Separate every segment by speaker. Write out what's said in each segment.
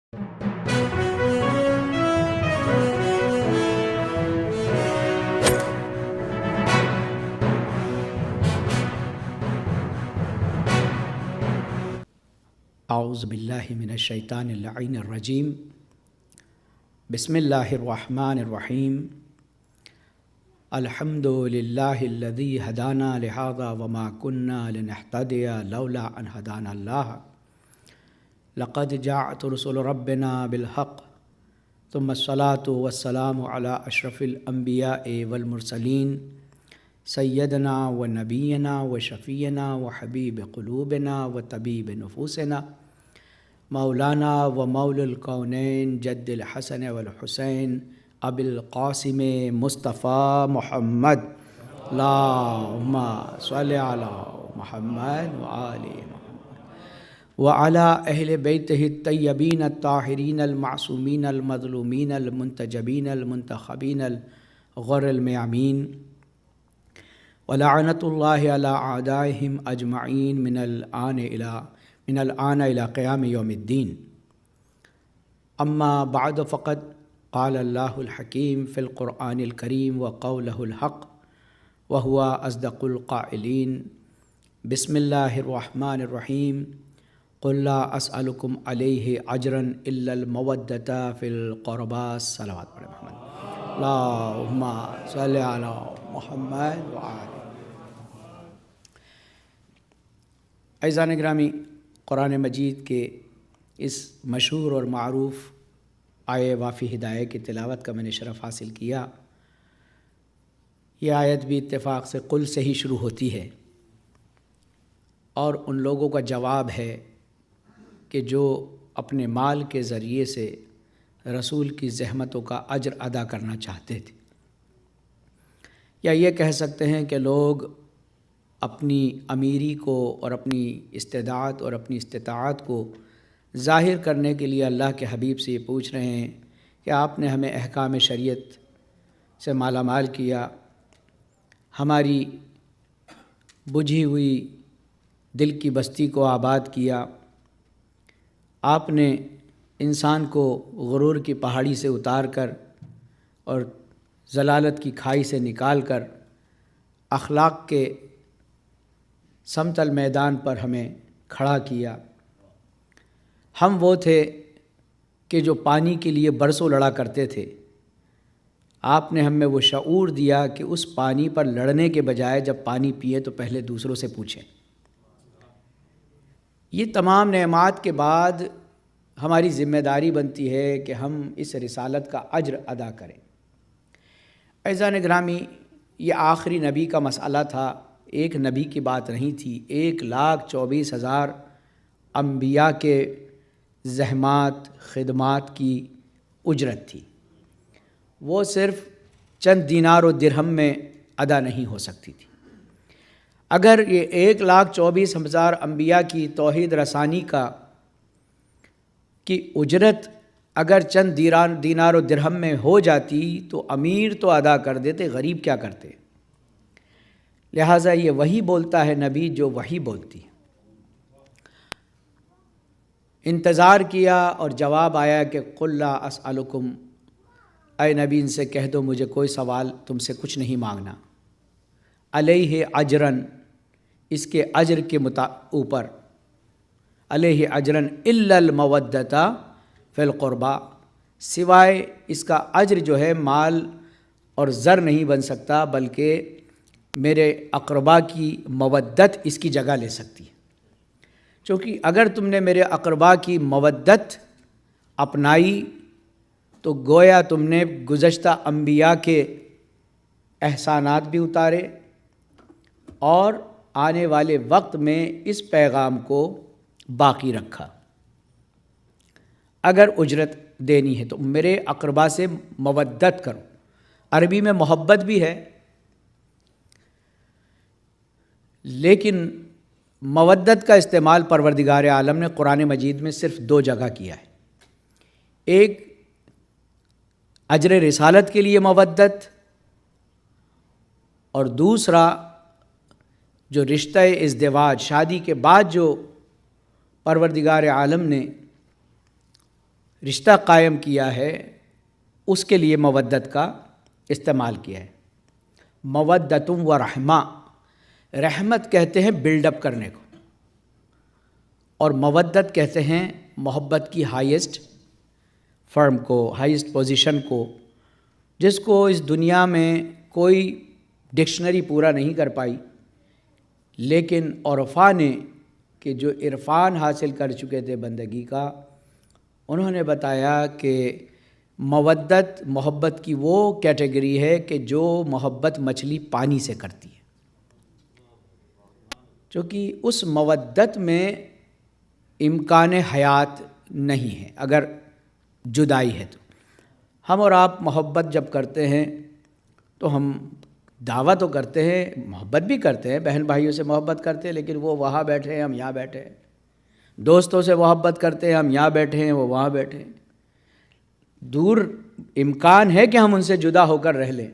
Speaker 1: اعوذ باللہ من الشیطان اللعین الرجیم بسم اللہ الرحمن الرحیم الحمد للہ الذی ہدانا لہذا وما کنا لنہتدی لولا ان ہدانا اللہ لقد جاءت رسل ربنا بالحق ثم الصلاة والسلام علی اشرف الانبیاء والمرسلین سیدنا و نبینا و شفینا و حبیب قلوبنا و طبیب نفوسنا مولانا و مول الکونین جد الحسن والحسین ابی القاسم مصطفیٰ محمد اللہم صلی علی محمد و آل محمد و علی اہل بیتہ الطیبین الطاہرین المعصومین المظلومین المنتجبین المنتخبین الغر المیامین ولعنت اللہ علی اعدائہم اجمعین من الآن الى قیام یوم الدین اما بعد فقد قال اللہ الحکیم فی القرآن الکریم وقولہ الحق وهو اصدق القائلین بسم اللہ الرحمن الرحیم قل لا اسألکم علیہ اجرا الا المودۃ فی القربى صلوات پر محمد اللہم صلی علی محمد وآل عزیزان گرامی، قرآن مجید کے اس مشہور اور معروف آیہ وافی ہدایہ کی تلاوت کا میں نے شرف حاصل کیا۔ یہ آیت بھی اتفاق سے قل سے ہی شروع ہوتی ہے اور ان لوگوں کا جواب ہے کہ جو اپنے مال کے ذریعے سے رسول کی زحمتوں کا اجر ادا کرنا چاہتے تھے، یا یہ کہہ سکتے ہیں کہ لوگ اپنی امیری کو اور اپنی استعداد اور اپنی استطاعت کو ظاہر کرنے کے لیے اللہ کے حبیب سے یہ پوچھ رہے ہیں کہ آپ نے ہمیں احکام شریعت سے مالا مال کیا، ہماری بجھی ہوئی دل کی بستی کو آباد کیا، آپ نے انسان کو غرور کی پہاڑی سے اتار کر اور ضلالت کی کھائی سے نکال کر اخلاق کے سمتل میدان پر ہمیں کھڑا کیا۔ ہم وہ تھے کہ جو پانی کے لیے برسوں لڑا کرتے تھے، آپ نے ہمیں وہ شعور دیا کہ اس پانی پر لڑنے کے بجائے جب پانی پیے تو پہلے دوسروں سے پوچھیں۔ یہ تمام نعمات کے بعد ہماری ذمہ داری بنتی ہے کہ ہم اس رسالت کا اجر ادا کریں۔ عزیزان گرامی، یہ آخری نبی کا مسئلہ تھا، ایک نبی کی بات نہیں تھی، 1,24,000 انبیاء کے زحمات خدمات کی اجرت تھی، وہ صرف چند دینار و درہم میں ادا نہیں ہو سکتی تھی۔ اگر یہ 1,24,000 انبیاء کی توحید رسانی کی اجرت اگر چند دینار و درہم میں ہو جاتی تو امیر تو ادا کر دیتے، غریب کیا کرتے؟ لہٰذا یہ وہی بولتا ہے نبی جو وہی بولتی ہے۔ انتظار کیا اور جواب آیا کہ قل لا اسألکم، اے نبی ان سے کہہ دو مجھے کوئی سوال تم سے کچھ نہیں مانگنا، علیہ اجرن، اس کے اجر کے اوپر، علیہ اجرن الا المودۃ فی القربى، سوائے اس کا اجر جو ہے مال اور زر نہیں بن سکتا، بلکہ میرے اقربا کی مودت اس کی جگہ لے سکتی ہے۔ چونکہ اگر تم نے میرے اقربا کی مودت اپنائی تو گویا تم نے گزشتہ انبیاء کے احسانات بھی اتارے اور آنے والے وقت میں اس پیغام کو باقی رکھا۔ اگر اجرت دینی ہے تو میرے اقربا سے مودت کرو، عربی میں محبت بھی ہے، لیکن مودت کا استعمال پروردگار عالم نے قرآن مجید میں صرف 2 جگہ کیا ہے، ایک اجر رسالت کے لیے مودت، اور دوسرا جو رشتہ ازدواج، شادی کے بعد جو پروردگار عالم نے رشتہ قائم کیا ہے اس کے لیے مودت کا استعمال کیا ہے۔ مودتم و رحمہ، رحمت کہتے ہیں بلڈ اپ کرنے کو، اور مودت کہتے ہیں محبت کی ہائیسٹ فرم کو، ہائیسٹ پوزیشن کو، جس کو اس دنیا میں کوئی ڈکشنری پورا نہیں کر پائی، لیکن عرفاء نے کہ جو عرفان حاصل کر چکے تھے بندگی کا، انہوں نے بتایا کہ مودت محبت کی وہ کیٹیگری ہے کہ جو محبت مچھلی پانی سے کرتی ہے، چونکہ اس مودت میں امکان حیات نہیں ہے اگر جدائی ہے تو۔ ہم اور آپ محبت جب کرتے ہیں تو ہم دعویٰ تو کرتے ہیں، محبت بھی کرتے ہیں، بہن بھائیوں سے محبت کرتے ہیں، لیکن وہ وہاں بیٹھے ہیں، ہم یہاں بیٹھے ہیں۔ دوستوں سے محبت کرتے ہیں، ہم یہاں بیٹھے ہیں، وہ وہاں بیٹھے ہیں۔ دور امکان ہے کہ ہم ان سے جدا ہو کر رہ لیں،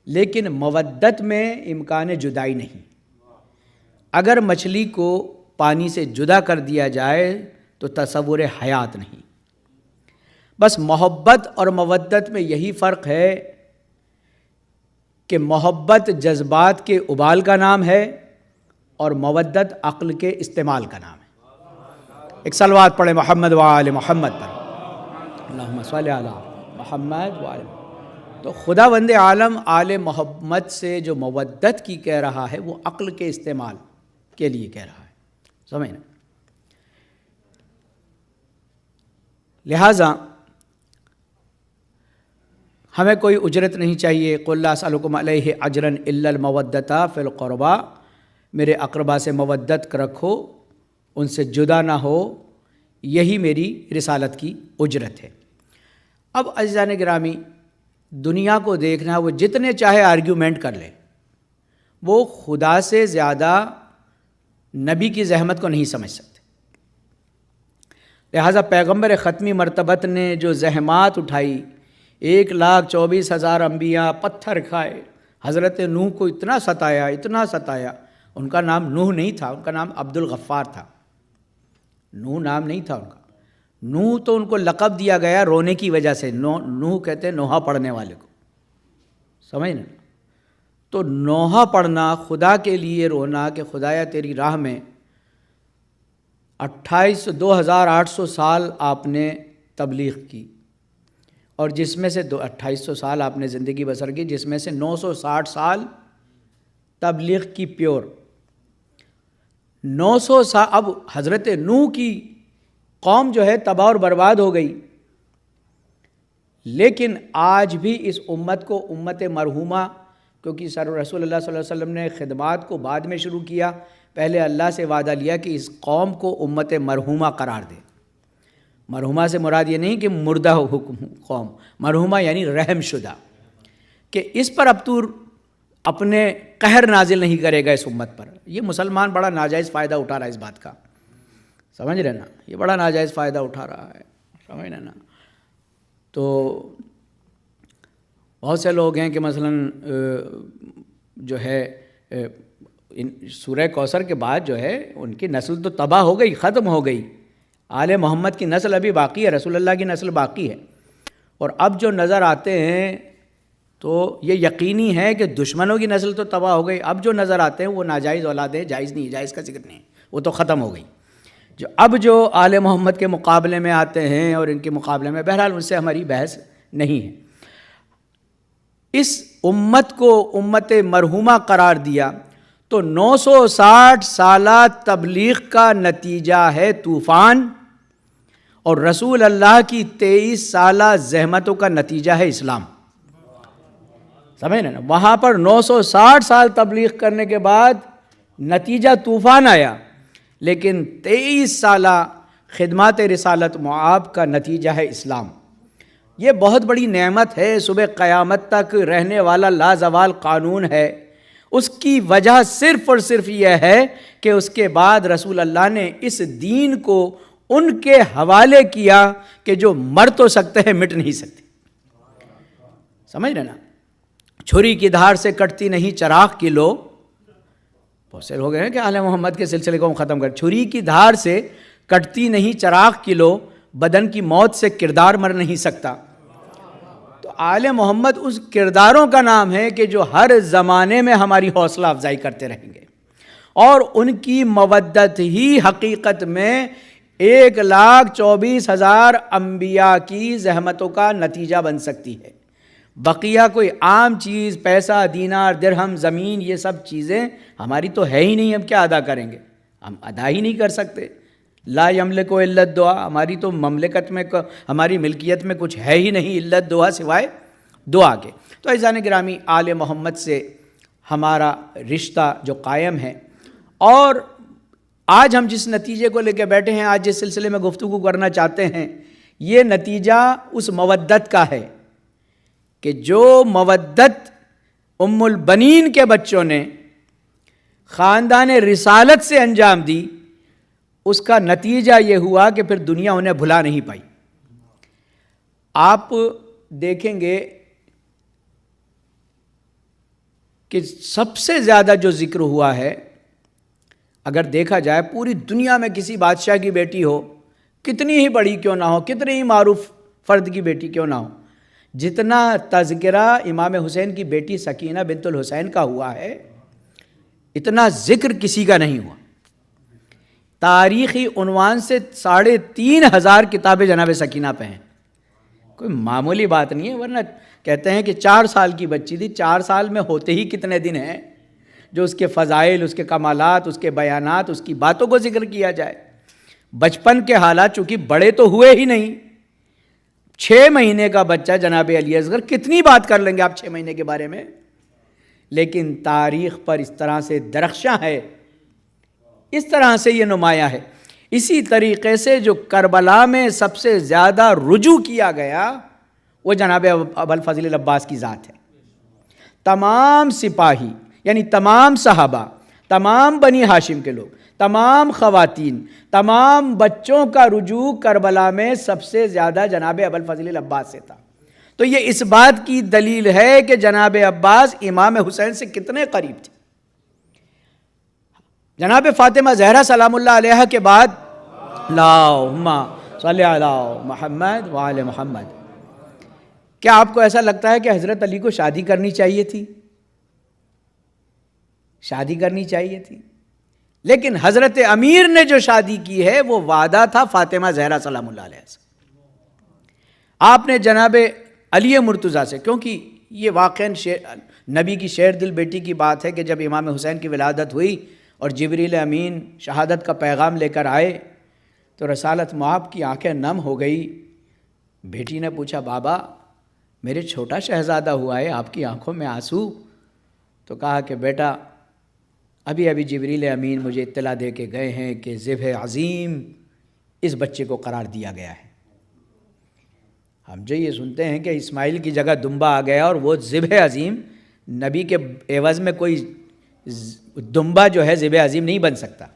Speaker 1: لیکن مودت میں امکان جدائی نہیں۔ اگر مچھلی کو پانی سے جدا کر دیا جائے تو تصور حیات نہیں۔ بس محبت اور مودت میں یہی فرق ہے کہ محبت جذبات کے ابال کا نام ہے اور مودت عقل کے استعمال کا نام ہے۔ ایک صلوات پڑھیں محمد و آل محمد پر، اللہم صلی علی محمد و آل محمد۔ تو خداوند عالم آل محمد سے جو مودت کی کہہ رہا ہے وہ عقل کے استعمال کے لیے کہہ رہا ہے، سمجھنا۔ لہٰذا ہمیں کوئی اجرت نہیں چاہیے۔ قل لا اسألکم علیہ اجرا الا المودۃ فی القربیٰ، میرے اقربا سے مودت رکھو، ان سے جدا نہ ہو، یہی میری رسالت کی اجرت ہے۔ اب عزیزان گرامی، دنیا کو دیکھنا، وہ جتنے چاہے آرگیومنٹ کر لیں، وہ خدا سے زیادہ نبی کی زحمت کو نہیں سمجھ سکتے۔ لہٰذا پیغمبر ختمی مرتبت نے جو زحمات اٹھائی، 1,24,000 انبیاء پتھر کھائے، حضرت نوح کو اتنا ستایا، اتنا ستایا۔ ان کا نام نوح نہیں تھا، ان کا نام عبد الغفار تھا، نوح نام نہیں تھا ان کا۔ نوح تو ان کو لقب دیا گیا رونے کی وجہ سے، نوح کہتے ہیں نوحہ پڑھنے والے کو، سمجھنا۔ تو نوحہ پڑھنا، خدا کے لیے رونا کہ خدایا تیری راہ میں 2,800 سال آپ نے تبلیغ کی، اور جس میں سے 2,800 سال آپ نے زندگی بسر کی، جس میں سے 960 سال تبلیغ کی پیور، 900 سال۔ اب حضرت نوح کی قوم جو ہے تباہ اور برباد ہو گئی، لیکن آج بھی اس امت کو امت مرحومہ، کیونکہ رسول اللہ صلی اللہ علیہ وسلم نے خدمات کو بعد میں شروع کیا، پہلے اللہ سے وعدہ لیا کہ اس قوم کو امت مرحومہ قرار دے۔ مرحومہ سے مراد یہ نہیں کہ مردہ حکم قوم، مرحومہ یعنی رحم شدہ، کہ اس پر اب تو اپنے قہر نازل نہیں کرے گا اس امت پر۔ یہ مسلمان بڑا ناجائز فائدہ اٹھا رہا ہے اس بات کا، سمجھ رہے نا، یہ بڑا ناجائز فائدہ اٹھا رہا ہے، سمجھ رہے نا۔ تو بہت سے لوگ ہیں کہ مثلاً جو ہے سورہ کوثر کے بعد جو ہے ان کی نسل تو تباہ ہو گئی، ختم ہو گئی، آل محمد کی نسل ابھی باقی ہے، رسول اللہ کی نسل باقی ہے، اور اب جو نظر آتے ہیں تو یہ یقینی ہے کہ دشمنوں کی نسل تو تباہ ہو گئی، اب جو نظر آتے ہیں وہ ناجائز اولادیں، جائز نہیں، جائز کا ذکر نہیں، وہ تو ختم ہو گئی۔ اب جو آل محمد کے مقابلے میں آتے ہیں اور ان کے مقابلے میں، بہرحال ان سے ہماری بحث نہیں ہے۔ اس امت کو امت مرحومہ قرار دیا تو 960 سالہ تبلیغ کا نتیجہ ہے طوفان، اور رسول اللہ کی 23 سالہ زحمتوں کا نتیجہ ہے اسلام، سمجھ نا۔ وہاں پر 960 سال تبلیغ کرنے کے بعد نتیجہ طوفان آیا، لیکن 23 سالہ خدمات رسالت معاب کا نتیجہ ہے اسلام۔ یہ بہت بڑی نعمت ہے، صبح قیامت تک رہنے والا لازوال قانون ہے۔ اس کی وجہ صرف اور صرف یہ ہے کہ اس کے بعد رسول اللہ نے اس دین کو ان کے حوالے کیا کہ جو مر تو سکتے ہیں، مٹ نہیں سکتے، سمجھ رہے نا۔ چھری کی دھار سے کٹتی نہیں چراغ کی لو، بہت سے لوگ ہیں کہ آل محمد کے سلسلے کو ہم ختم کر، چھری کی دھار سے کٹتی نہیں چراغ کی لو، بدن کی موت سے کردار مر نہیں سکتا۔ تو آل محمد اس کرداروں کا نام ہے کہ جو ہر زمانے میں ہماری حوصلہ افزائی کرتے رہیں گے، اور ان کی مودت ہی حقیقت میں 1,24,000 انبیاء کی زحمتوں کا نتیجہ بن سکتی ہے۔ بقیہ کوئی عام چیز، پیسہ، دینار، درہم، زمین، یہ سب چیزیں ہماری تو ہے ہی نہیں، ہم کیا ادا کریں گے؟ ہم ادا ہی نہیں کر سکتے۔ لا یملک الا الدعاء، ہماری تو مملکت میں، ہماری ملکیت میں کچھ ہے ہی نہیں الا الدعاء، سوائے دعا کے۔ تو عزیزان گرامی، آل محمد سے ہمارا رشتہ جو قائم ہے، اور آج ہم جس نتیجے کو لے کے بیٹھے ہیں، آج جس سلسلے میں گفتگو کرنا چاہتے ہیں، یہ نتیجہ اس مودت کا ہے کہ جو مودت ام البنین کے بچوں نے خاندان رسالت سے انجام دی، اس کا نتیجہ یہ ہوا کہ پھر دنیا انہیں بھلا نہیں پائی۔ آپ دیکھیں گے کہ سب سے زیادہ جو ذکر ہوا ہے، اگر دیکھا جائے پوری دنیا میں کسی بادشاہ کی بیٹی ہو، کتنی ہی بڑی کیوں نہ ہو، کتنی ہی معروف فرد کی بیٹی کیوں نہ ہو، جتنا تذکرہ امام حسین کی بیٹی سکینہ بنت الحسین کا ہوا ہے، اتنا ذکر کسی کا نہیں ہوا۔ تاریخی عنوان سے 3,500 کتابیں جناب سکینہ پہ ہیں، کوئی معمولی بات نہیں ہے۔ ورنہ کہتے ہیں کہ 4 سال کی بچی تھی، 4 سال میں ہوتے ہی کتنے دن ہیں جو اس کے فضائل، اس کے کمالات، اس کے بیانات، اس کی باتوں کو ذکر کیا جائے۔ بچپن کے حالات چونکہ بڑے تو ہوئے ہی نہیں، 6 مہینے کا بچہ جناب علی اصغر، کتنی بات کر لیں گے آپ 6 مہینے کے بارے میں؟ لیکن تاریخ پر اس طرح سے درخشاں ہے، اس طرح سے یہ نمایاں ہے۔ اسی طریقے سے جو کربلا میں سب سے زیادہ رجوع کیا گیا، وہ جناب ابوالفضل العباس کی ذات ہے۔ تمام سپاہی، یعنی تمام صحابہ، تمام بنی ہاشم کے لوگ، تمام خواتین، تمام بچوں کا رجوع کربلا میں سب سے زیادہ جناب ابوالفضل العباس سے تھا۔ تو یہ اس بات کی دلیل ہے کہ جناب عباس امام حسین سے کتنے قریب تھے۔ جناب فاطمہ زہرا سلام اللہ علیہ کے بعد اللہم صلی علی محمد وآل محمد، کیا آپ کو ایسا لگتا ہے کہ حضرت علی کو شادی کرنی چاہیے تھی؟ شادی کرنی چاہیے تھی، لیکن حضرت امیر نے جو شادی کی ہے وہ وعدہ تھا فاطمہ زہرا سلام اللہ علیہ سے۔ آپ نے جناب علی مرتضیٰ سے، کیونکہ یہ واقعاً نبی کی شیر دل بیٹی کی بات ہے کہ جب امام حسین کی ولادت ہوئی اور جبریل امین شہادت کا پیغام لے کر آئے تو رسالت مآب کی آنکھیں نم ہو گئی۔ بیٹی نے پوچھا، بابا میرے چھوٹا شہزادہ ہوا ہے، آپ کی آنکھوں میں آنسو؟ تو کہا کہ بیٹا ابھی جبریل امین مجھے اطلاع دے کے گئے ہیں کہ ذبح عظیم اس بچے کو قرار دیا گیا ہے۔ ہم جو یہ سنتے ہیں کہ اسماعیل کی جگہ دمبا آ گیا، اور وہ ذبح عظیم، نبی کے عوض میں کوئی دمبا جو ہے ذبح عظیم نہیں بن سکتا۔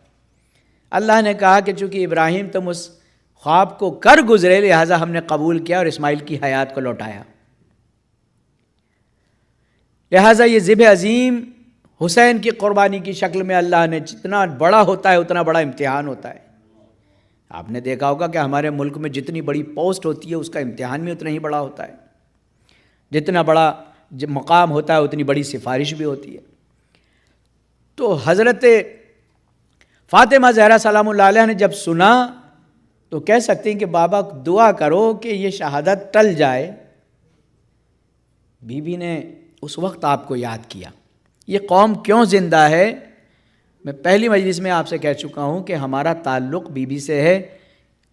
Speaker 1: اللہ نے کہا کہ چونکہ ابراہیم تم اس خواب کو کر گزرے، لہٰذا ہم نے قبول کیا اور اسماعیل کی حیات کو لوٹایا۔ لہٰذا یہ ذبح عظیم حسین کی قربانی کی شکل میں اللہ نے، جتنا بڑا ہوتا ہے اتنا بڑا امتحان ہوتا ہے۔ آپ نے دیکھا ہوگا کہ ہمارے ملک میں جتنی بڑی پوسٹ ہوتی ہے اس کا امتحان بھی اتنا ہی بڑا ہوتا ہے، جتنا بڑا مقام ہوتا ہے اتنی بڑی سفارش بھی ہوتی ہے۔ تو حضرت فاطمہ زہرا سلام اللہ علیہ نے جب سنا تو کہہ سکتے ہیں کہ بابا دعا کرو کہ یہ شہادت ٹل جائے۔ بی بی نے اس وقت آپ کو یاد کیا۔ یہ قوم کیوں زندہ ہے؟ میں پہلی مجلس میں آپ سے کہہ چکا ہوں کہ ہمارا تعلق بی بی سے ہے۔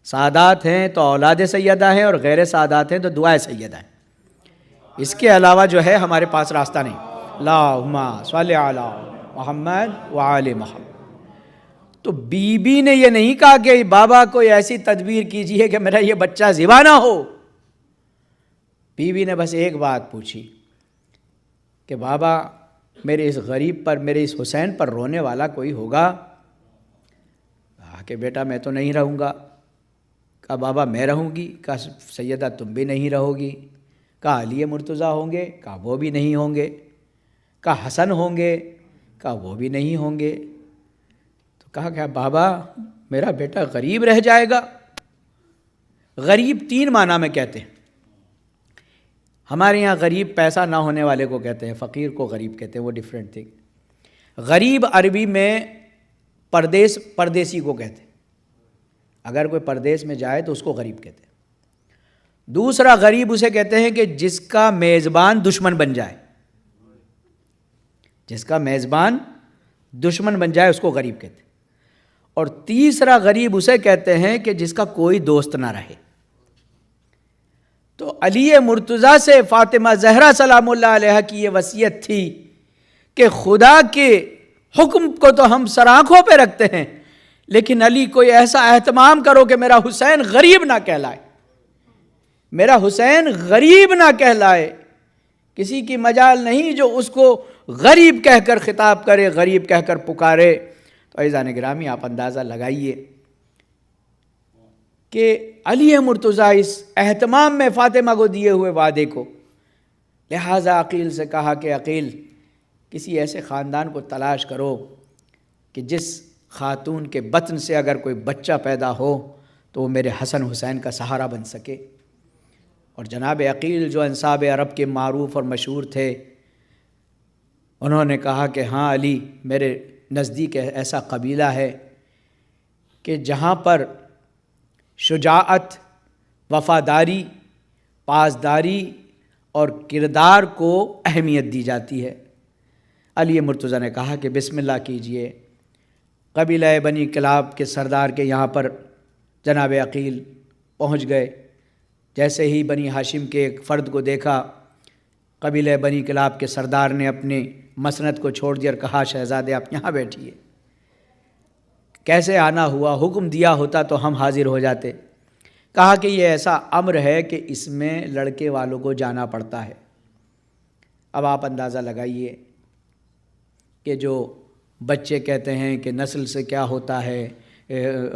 Speaker 1: سادات ہیں تو اولاد سیدہ ہیں، اور غیر سادات ہیں تو دعائے سیدہ ہیں۔ اس کے علاوہ جو ہے ہمارے پاس راستہ نہیں۔ اللہم صلی علی محمد وآل محمد۔ تو بی بی نے یہ نہیں کہا کہ بابا کوئی ایسی تدبیر کیجئے کہ میرا یہ بچہ ذبح نہ ہو۔ بی بی نے بس ایک بات پوچھی کہ بابا میرے اس غریب پر، میرے اس حسین پر رونے والا کوئی ہوگا؟ کہا کہ بیٹا میں تو نہیں رہوں گا۔ کہا بابا میں رہوں گی؟ کہا سیدہ تم بھی نہیں رہو گی؟ کہا علی مرتضیٰ ہوں گے؟ کہا وہ بھی نہیں ہوں گے۔ کہا حسن ہوں گے؟ کہا وہ بھی نہیں ہوں گے۔ تو کہا کہ بابا میرا بیٹا غریب رہ جائے گا؟ غریب 3 معنی میں کہتے ہیں. ہمارے یہاں غریب پیسہ نہ ہونے والے کو کہتے ہیں، فقیر کو غریب کہتے ہیں، وہ ڈیفرنٹ تھنگ. غریب عربی میں پردیسی کو کہتے ہیں. اگر کوئی پردیس میں جائے تو اس کو غریب کہتے ہیں. دوسرا غریب اسے کہتے ہیں کہ جس کا میزبان دشمن بن جائے. جس کا میزبان دشمن بن جائے اس کو غریب کہتے ہیں. اور تیسرا غریب اسے کہتے ہیں کہ جس کا کوئی دوست نہ رہے. تو علی مرتضیٰ سے فاطمہ زہرا سلام اللہ علیہ کی یہ وصیت تھی کہ خدا کے حکم کو تو ہم سر آنکھوں پہ رکھتے ہیں، لیکن علی کوئی ایسا اہتمام کرو کہ میرا حسین غریب نہ کہلائے، میرا حسین غریب نہ کہلائے. کسی کی مجال نہیں جو اس کو غریب کہہ کر خطاب کرے، غریب کہہ کر پکارے. تو عزیزان گرامی، آپ اندازہ لگائیے کہ علی مرتضیٰ اس اہتمام میں فاطمہ کو دیے ہوئے وعدے کو، لہٰذا عقیل سے کہا کہ عقیل کسی ایسے خاندان کو تلاش کرو کہ جس خاتون کے بطن سے اگر کوئی بچہ پیدا ہو تو وہ میرے حسن حسین کا سہارا بن سکے. اور جناب عقیل جو انساب عرب کے معروف اور مشہور تھے، انہوں نے کہا کہ ہاں علی، میرے نزدیک ایسا قبیلہ ہے کہ جہاں پر شجاعت، وفاداری، پاسداری اور کردار کو اہمیت دی جاتی ہے. علی مرتضیٰ نے کہا کہ بسم اللہ کیجئے. قبیلہ بنی کلاب کے سردار کے یہاں پر جناب عقیل پہنچ گئے. جیسے ہی بنی ہاشم کے ایک فرد کو دیکھا، قبیلہ بنی کلاب کے سردار نے اپنے مسند کو چھوڑ دیا اور کہا شہزادے آپ یہاں بیٹھیے. کیسے آنا ہوا؟ حکم دیا ہوتا تو ہم حاضر ہو جاتے. کہا کہ یہ ایسا امر ہے کہ اس میں لڑکے والوں کو جانا پڑتا ہے. اب آپ اندازہ لگائیے کہ جو بچے کہتے ہیں کہ نسل سے کیا ہوتا ہے،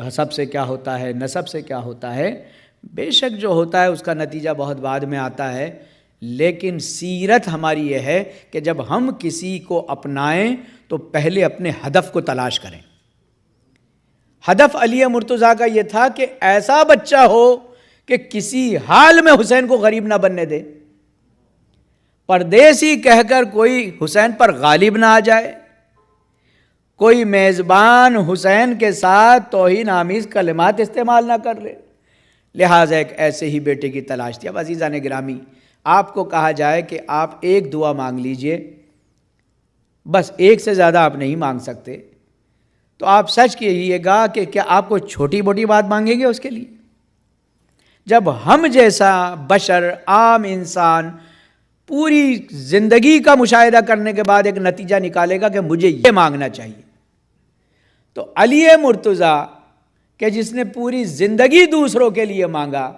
Speaker 1: حسب سے کیا ہوتا ہے، نسب سے کیا ہوتا ہے، بے شک جو ہوتا ہے اس کا نتیجہ بہت بعد میں آتا ہے. لیکن سیرت ہماری یہ ہے کہ جب ہم کسی کو اپنائیں تو پہلے اپنے ہدف کو تلاش کریں. ہدف علی مرتضیٰ کا یہ تھا کہ ایسا بچہ ہو کہ کسی حال میں حسین کو غریب نہ بننے دے، پردیسی کہہ کر کوئی حسین پر غالب نہ آ جائے، کوئی میزبان حسین کے ساتھ توہین آمیز کلمات استعمال نہ کر لے. لہٰذا ایک ایسے ہی بیٹے کی تلاش تھی. اب عزیزان گرامی، آپ کو کہا جائے کہ آپ ایک دعا مانگ لیجئے، بس ایک سے زیادہ آپ نہیں مانگ سکتے، تو آپ سچ کہیے گا کہ کیا آپ کو چھوٹی موٹی بات مانگیں گے اس کے لیے؟ جب ہم جیسا بشر، عام انسان پوری زندگی کا مشاہدہ کرنے کے بعد ایک نتیجہ نکالے گا کہ مجھے یہ مانگنا چاہیے، تو علی مرتضیٰ کہ جس نے پوری زندگی دوسروں کے لیے مانگا،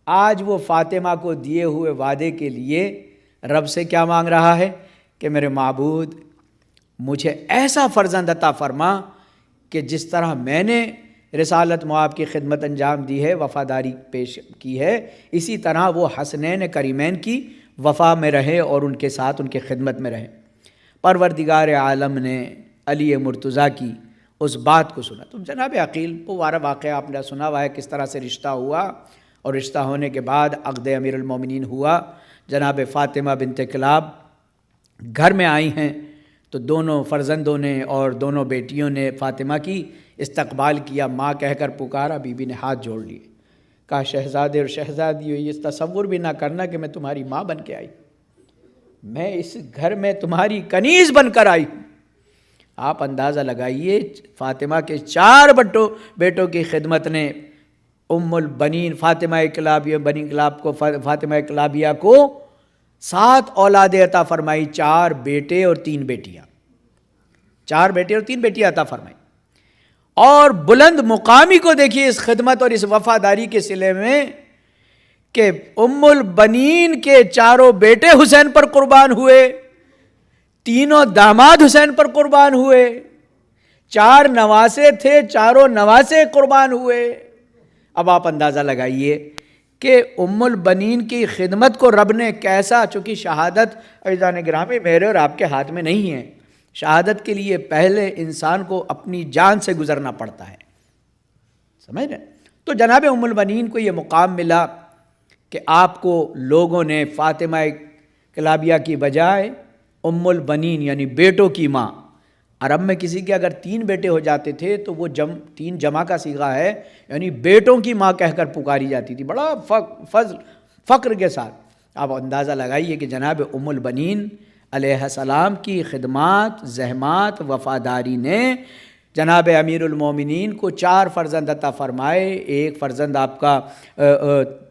Speaker 1: آج وہ فاطمہ کو دیے ہوئے وعدے کے لیے رب سے کیا مانگ رہا ہے کہ میرے معبود مجھے ایسا فرزند عطا فرما کہ جس طرح میں نے رسالت مآب کی خدمت انجام دی ہے، وفاداری پیش کی ہے، اسی طرح وہ حسنین کریمین کی وفا میں رہے اور ان کے ساتھ ان کی خدمت میں رہے. پروردگار عالم نے علی مرتضیٰ کی اس بات کو سنا. تو جناب عقیل وہ واقعہ آپ نے سنا ہوا ہے کس طرح سے رشتہ ہوا، اور رشتہ ہونے کے بعد عقد امیر المومنین ہوا. جناب فاطمہ بنت کلاب گھر میں آئی ہیں تو دونوں فرزندوں نے اور دونوں بیٹیوں نے فاطمہ کی استقبال کیا، ماں کہہ کر پکارا. بی بی نے ہاتھ جوڑ لیے، کہا شہزادے اور شہزادی یہ تصور بھی نہ کرنا کہ میں تمہاری ماں بن کے آئی، میں اس گھر میں تمہاری کنیز بن کر آئی ہوں. آپ اندازہ لگائیے فاطمہ کے 4 بیٹوں کی خدمت نے ام البنین فاطمہ کلابیہ بنی کلاب کو، فاطمہ کلابیہ کو 7 اولادیں عطا فرمائی، 4 بیٹے اور 3 بیٹیاں، 4 بیٹے اور 3 بیٹیاں عطا فرمائی. اور بلند مقامی کو دیکھیے اس خدمت اور اس وفاداری کے صلے میں کہ ام البنین کے 4 بیٹے حسین پر قربان ہوئے، 3 داماد حسین پر قربان ہوئے، 4 نواسے تھے، 4 نواسے قربان ہوئے. اب آپ اندازہ لگائیے کہ ام البنین کی خدمت کو رب نے کیسا، چونکہ شہادت عزیزان گرامی میرے اور آپ کے ہاتھ میں نہیں ہے، شہادت کے لیے پہلے انسان کو اپنی جان سے گزرنا پڑتا ہے، سمجھ رہے؟ تو جناب ام البنین کو یہ مقام ملا کہ آپ کو لوگوں نے فاطمہ کلابیہ کی بجائے ام البنین یعنی بیٹوں کی ماں، عرب میں کسی کے اگر 3 بیٹے ہو جاتے تھے تو وہ 3 جمع کا صیغہ ہے، یعنی بیٹوں کی ماں کہہ کر پکاری جاتی تھی، بڑا فخر کے ساتھ۔ آپ اندازہ لگائیے کہ جناب ام البنین علیہ السلام کی خدمات، زحمات، وفاداری نے جناب امیر المومنین کو 4 فرزند عطا فرمائے۔ ایک فرزند آپ کا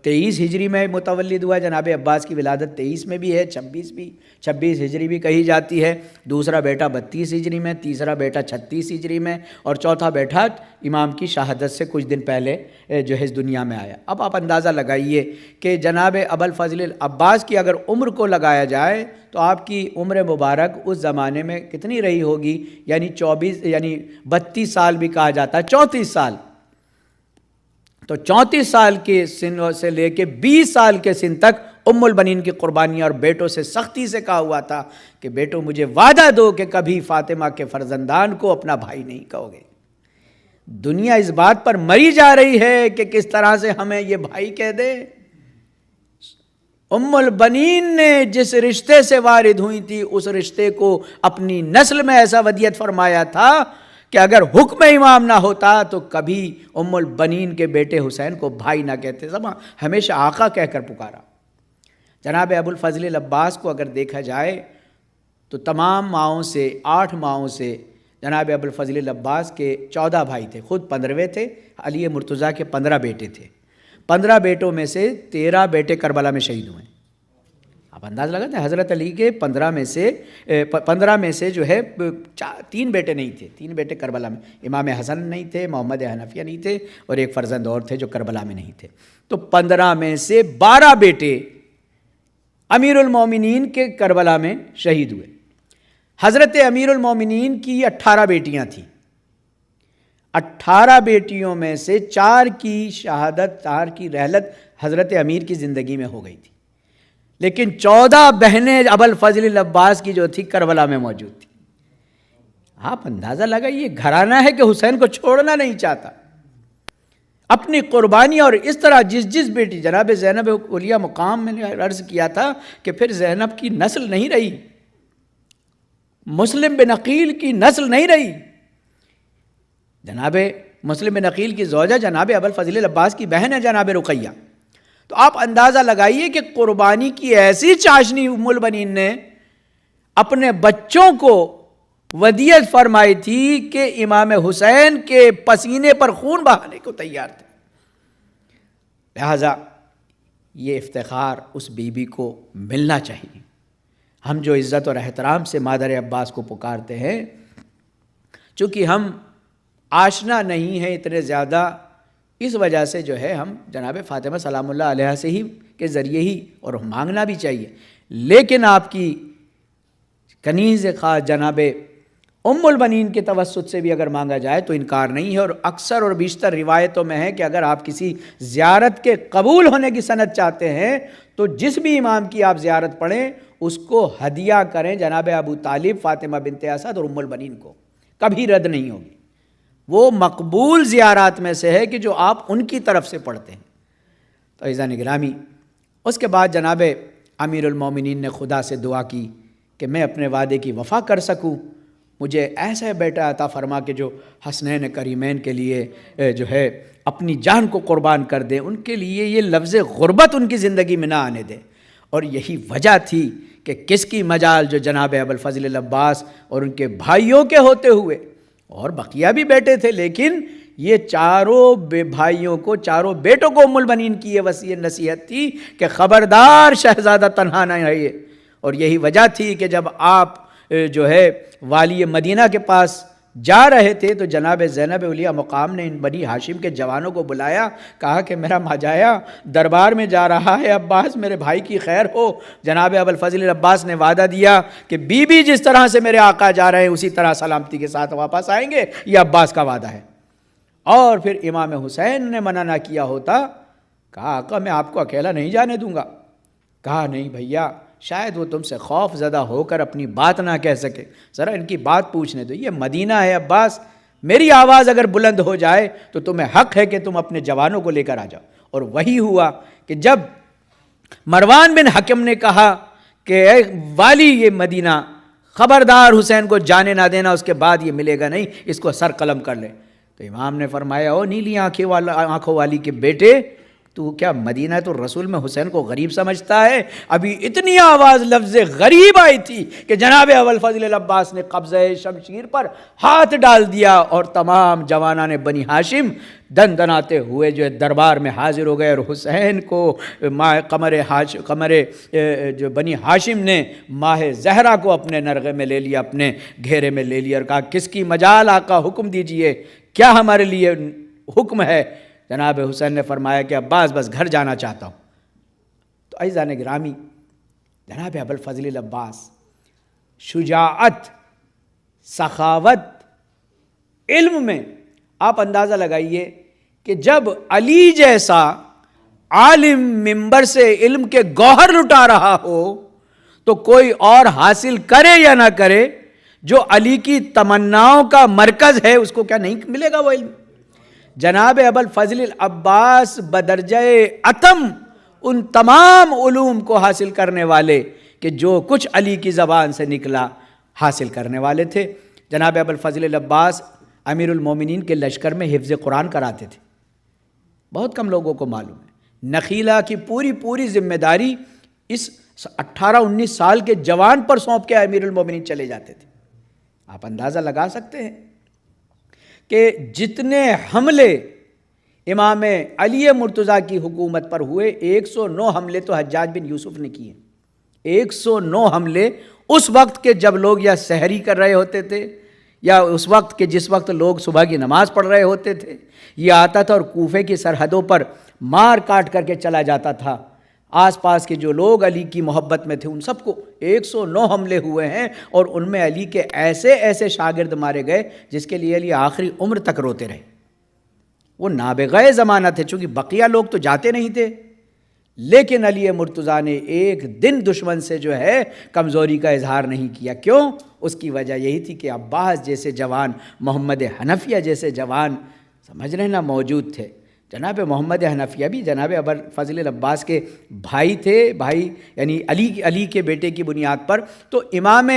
Speaker 1: 23 ہجری میں متولد ہوا، جناب عباس کی ولادت 23 میں بھی ہے، 26 ہجری بھی کہی جاتی ہے۔ دوسرا بیٹا 32 ہجری میں، تیسرا بیٹا 36 ہجری میں، اور چوتھا بیٹا امام کی شہادت سے کچھ دن پہلے جو ہے اس دنیا میں آیا۔ اب آپ اندازہ لگائیے کہ جناب ابوالفضل العباس کی اگر عمر کو لگایا جائے تو آپ کی عمر مبارک اس زمانے میں کتنی رہی ہوگی، یعنی 32 سال بھی کہا جاتا ہے، 34 سال۔ تو 34 سال کے سن سے لے کے 20 سال کے سن تک ام البنین کی قربانیاں اور بیٹوں سے سختی سے کہا ہوا تھا کہ بیٹوں مجھے وعدہ دو کہ کبھی فاطمہ کے فرزندان کو اپنا بھائی نہیں کہو گے۔ دنیا اس بات پر مری جا رہی ہے کہ کس طرح سے ہمیں یہ بھائی کہہ دے۔ ام البنین نے جس رشتے سے وارد ہوئی تھی اس رشتے کو اپنی نسل میں ایسا ودیت فرمایا تھا کہ اگر حکم امام نہ ہوتا تو کبھی ام البنین کے بیٹے حسین کو بھائی نہ کہتے، ہمیشہ آقا کہہ کر پکارا۔ جناب ابوالفضل العباس کو اگر دیکھا جائے تو تمام ماؤں سے 8 ماؤں سے جناب ابوالفضل العباس کے 14 بھائی تھے، خود 15ویں تھے، علی مرتضیٰ کے 15 بیٹے تھے۔ 15 بیٹوں میں سے 13 بیٹے کربلا میں شہید ہوئے۔ آپ انداز لگاتے ہیں حضرت علی کے 15 میں سے جو ہے 3 بیٹے نہیں تھے، 3 بیٹے کربلا میں، امام حسن نہیں تھے، محمد حنفیہ نہیں تھے، اور ایک فرزند اور تھے جو کربلا میں نہیں تھے۔ تو 15 میں سے 12 بیٹے امیر المومنین کے کربلا میں شہید ہوئے۔ حضرت امیر المومنین کی 18 بیٹیاں تھیں، 18 بیٹیوں میں سے 4 کی شہادت، 4 کی رحلت حضرت امیر کی زندگی میں ہو گئی تھی، لیکن 14 بہنیں ابوالفضل العباس کی جو تھی کربلا میں موجود تھی۔ آپ اندازہ لگائیے، گھرانہ ہے کہ حسین کو چھوڑنا نہیں چاہتا، اپنی قربانی، اور اس طرح جس بیٹی جناب زینب اولیاء مقام میں نے عرض کیا تھا کہ پھر زینب کی نسل نہیں رہی، مسلم بن عقیل کی نسل نہیں رہی۔ جناب مسلم بن عقیل کی زوجہ جناب ابوالفضل العباس کی بہن ہے جناب رقیہ۔ تو آپ اندازہ لگائیے کہ قربانی کی ایسی چاشنی ام البنین نے اپنے بچوں کو ودیت فرمائی تھی کہ امام حسین کے پسینے پر خون بہانے کو تیار تھے۔ لہذا یہ افتخار اس بی بی کو ملنا چاہیے۔ ہم جو عزت اور احترام سے مادر عباس کو پکارتے ہیں، چونکہ ہم آشنا نہیں ہیں اتنے زیادہ، اس وجہ سے جو ہے ہم جناب فاطمہ سلام اللہ علیہ سے ہی کے ذریعے ہی، اور مانگنا بھی چاہیے، لیکن آپ کی کنیز خاص جناب ام البنین کے توسط سے بھی اگر مانگا جائے تو انکار نہیں ہے۔ اور اکثر اور بیشتر روایتوں میں ہے کہ اگر آپ کسی زیارت کے قبول ہونے کی سند چاہتے ہیں تو جس بھی امام کی آپ زیارت پڑھیں اس کو ہدیہ کریں جناب ابو طالب، فاطمہ بنت اسد اور ام البنین کو، کبھی رد نہیں ہوگی۔ وہ مقبول زیارات میں سے ہے کہ جو آپ ان کی طرف سے پڑھتے ہیں۔ تو عزیزان گرامی، اس کے بعد جناب امیر المومنین نے خدا سے دعا کی کہ میں اپنے وعدے کی وفا کر سکوں، مجھے ایسا بیٹا عطا فرما کہ جو حسنین کریمین کے لیے جو ہے اپنی جان کو قربان کر دے، ان کے لیے یہ لفظ غربت ان کی زندگی میں نہ آنے دے۔ اور یہی وجہ تھی کہ کس کی مجال جو جناب ابوالفضل العباس اور ان کے بھائیوں کے ہوتے ہوئے، اور بقیہ بھی بیٹے تھے، لیکن یہ چاروں بھائیوں کو، چاروں بیٹوں کو ام البنین کی یہ وصیت نصیحت تھی کہ خبردار شہزادہ تنہا نہ رہیے۔ اور یہی وجہ تھی کہ جب آپ جو ہے والی مدینہ کے پاس جا رہے تھے تو جناب زینب اولیاء مقام نے ان بنی ہاشم کے جوانوں کو بلایا، کہا کہ میرا ماجایا دربار میں جا رہا ہے، عباس میرے بھائی کی خیر ہو۔ جناب ابوالفضل العباس نے وعدہ دیا کہ بی بی جس طرح سے میرے آقا جا رہے ہیں اسی طرح سلامتی کے ساتھ واپس آئیں گے، یہ عباس کا وعدہ ہے۔ اور پھر امام حسین نے منع نہ کیا ہوتا، کہا آقا میں آپ کو اکیلا نہیں جانے دوں گا۔ کہا نہیں بھیا، شاید وہ تم سے خوف زدہ ہو کر اپنی بات نہ کہہ سکے، ذرا ان کی بات پوچھنے دو، یہ مدینہ ہے عباس، میری آواز اگر بلند ہو جائے تو تمہیں حق ہے کہ تم اپنے جوانوں کو لے کر آ جاؤ۔ اور وہی ہوا کہ جب مروان بن حکم نے کہا کہ اے والی یہ مدینہ، خبردار حسین کو جانے نہ دینا، اس کے بعد یہ ملے گا نہیں، اس کو سر قلم کر لے، تو امام نے فرمایا او نیلی آنکھوں والی کے بیٹے، تو کیا مدینہ تو رسول میں حسین کو غریب سمجھتا ہے؟ ابھی اتنی آواز لفظ غریب آئی تھی کہ جناب ابوالفضل العباس نے قبضہ شمشیر پر ہاتھ ڈال دیا، اور تمام جوانان بنی ہاشم دن دناتے ہوئے جو دربار میں حاضر ہو گئے، اور حسین کو قمر جو بنی ہاشم نے ماہ زہرا کو اپنے نرغے میں لے لیا، اپنے گھیرے میں لے لیا، اور کہا کس کی مجال آقا، حکم دیجئے، کیا ہمارے لیے حکم ہے؟ جناب حسین نے فرمایا کہ عباس بس گھر جانا چاہتا ہوں۔ تو عزیزان گرامی، جناب ابوالفضل العباس شجاعت، سخاوت، علم میں آپ اندازہ لگائیے کہ جب علی جیسا عالم ممبر سے علم کے گوہر لٹا رہا ہو تو کوئی اور حاصل کرے یا نہ کرے، جو علی کی تمناؤں کا مرکز ہے اس کو کیا نہیں ملے گا وہ علم؟ جناب ابوالفضل العباس بدرجہ اتم ان تمام علوم کو حاصل کرنے والے کہ جو کچھ علی کی زبان سے نکلا حاصل کرنے والے تھے۔ جناب ابوالفضل العباس امیر المومنین کے لشکر میں حفظ قرآن کراتے تھے، بہت کم لوگوں کو معلوم ہے۔ نخیلہ کی پوری ذمہ داری اس 18-19 سال کے جوان پر سونپ کے امیر المومنین چلے جاتے تھے۔ آپ اندازہ لگا سکتے ہیں کہ جتنے حملے امام علی مرتضیٰ کی حکومت پر ہوئے، 109 حملے تو حجاج بن یوسف نے کیے۔ 109 حملے اس وقت کے جب لوگ یا سحری کر رہے ہوتے تھے، یا اس وقت کے جس وقت لوگ صبح کی نماز پڑھ رہے ہوتے تھے، یہ آتا تھا اور کوفے کی سرحدوں پر مار کاٹ کر کے چلا جاتا تھا۔ آس پاس کے جو لوگ علی کی محبت میں تھے ان سب کو 109 حملے ہوئے ہیں، اور ان میں علی کے ایسے شاگرد مارے گئے جس کے لیے علی آخری عمر تک روتے رہے۔ وہ نابغہ زمانہ تھے، چونکہ بقیہ لوگ تو جاتے نہیں تھے، لیکن علی مرتضیٰ نے ایک دن دشمن سے جو ہے کمزوری کا اظہار نہیں کیا۔ کیوں؟ اس کی وجہ یہی تھی کہ عباس جیسے جوان، محمد حنفیہ جیسے جوان سمجھ رہے نا موجود تھے۔ جناب محمد حنفیہ بھی جناب ابوالفضل العباس کے بھائی تھے، بھائی یعنی علی کے بیٹے کی بنیاد پر۔ تو امام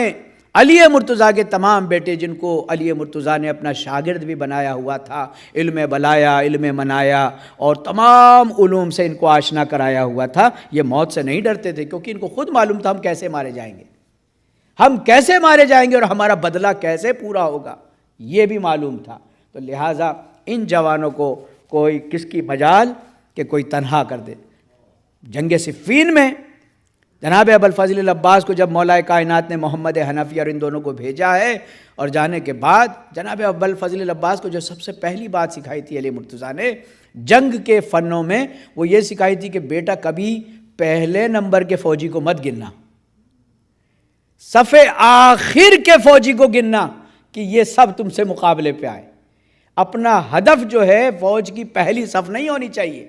Speaker 1: علی مرتضیٰ کے تمام بیٹے جن کو علی مرتضیٰ نے اپنا شاگرد بھی بنایا ہوا تھا، علم بلایا، علم منایا اور تمام علوم سے ان کو آشنا کرایا ہوا تھا، یہ موت سے نہیں ڈرتے تھے، کیونکہ ان کو خود معلوم تھا ہم کیسے مارے جائیں گے، ہم کیسے مارے جائیں گے اور ہمارا بدلہ کیسے پورا ہوگا، یہ بھی معلوم تھا۔ تو لہٰذا ان جوانوں کو کوئی کس کی مجال کہ کوئی تنہا کر دے۔ جنگ صفین میں جناب ابوالفضل العباس کو جب مولا کائنات نے محمد حنفیہ اور ان دونوں کو بھیجا ہے، اور جانے کے بعد جناب ابوالفضل العباس کو جو سب سے پہلی بات سکھائی تھی علی مرتضیٰ نے جنگ کے فنوں میں، وہ یہ سکھائی تھی کہ بیٹا کبھی پہلے نمبر کے فوجی کو مت گننا، صف آخر کے فوجی کو گننا کہ یہ سب تم سے مقابلے پہ آئے۔ اپنا ہدف جو ہے فوج کی پہلی صف نہیں ہونی چاہیے،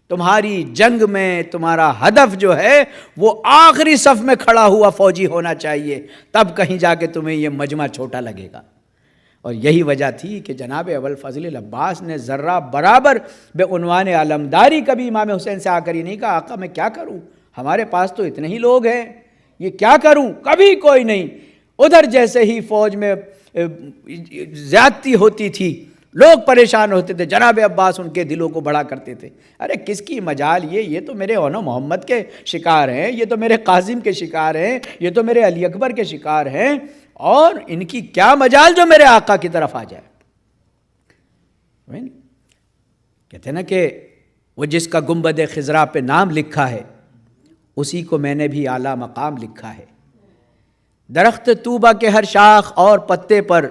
Speaker 1: تمہاری جنگ میں تمہارا ہدف جو ہے وہ آخری صف میں کھڑا ہوا فوجی ہونا چاہیے، تب کہیں جا کے تمہیں یہ مجمع چھوٹا لگے گا۔ اور یہی وجہ تھی کہ جناب ابوالفضل العباس نے ذرہ برابر بے عنوان علمداری کبھی امام حسین سے آ کر ہی نہیں کہا آقا میں کیا کروں، ہمارے پاس تو اتنے ہی لوگ ہیں، یہ کیا کروں، کبھی کوئی نہیں۔ ادھر جیسے ہی فوج میں زیادتی ہوتی تھی، لوگ پریشان ہوتے تھے، جناب عباس ان کے دلوں کو بڑا کرتے تھے، ارے کس کی مجال، یہ تو میرے اونو محمد کے شکار ہیں، یہ تو میرے قاسم کے شکار ہیں، یہ تو میرے علی اکبر کے شکار ہیں، اور ان کی کیا مجال جو میرے آقا کی طرف آ جائے۔ کہتے ہیں نا کہ وہ جس کا گنبد خضرا پہ نام لکھا ہے اسی کو میں نے بھی اعلیٰ مقام لکھا ہے، درخت طوبہ کے ہر شاخ اور پتے پر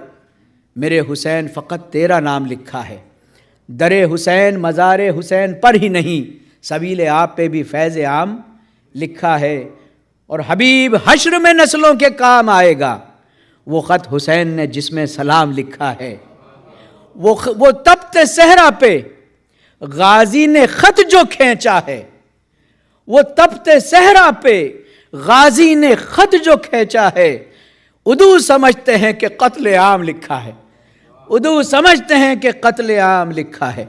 Speaker 1: میرے حسین فقط تیرا نام لکھا ہے، در حسین مزار حسین پر ہی نہیں سبیل آپ پہ بھی فیض عام لکھا ہے، اور حبیب حشر میں نسلوں کے کام آئے گا، وہ خط حسین نے جس میں سلام لکھا ہے، وہ تپتے صحرا پہ غازی نے خط جو کھینچا ہے، وہ تپتے صحرا پہ غازی نے خط جو کھینچا ہے، اردو سمجھتے ہیں کہ قتل عام لکھا ہے، عدو سمجھتے ہیں کہ قتل عام لکھا ہے،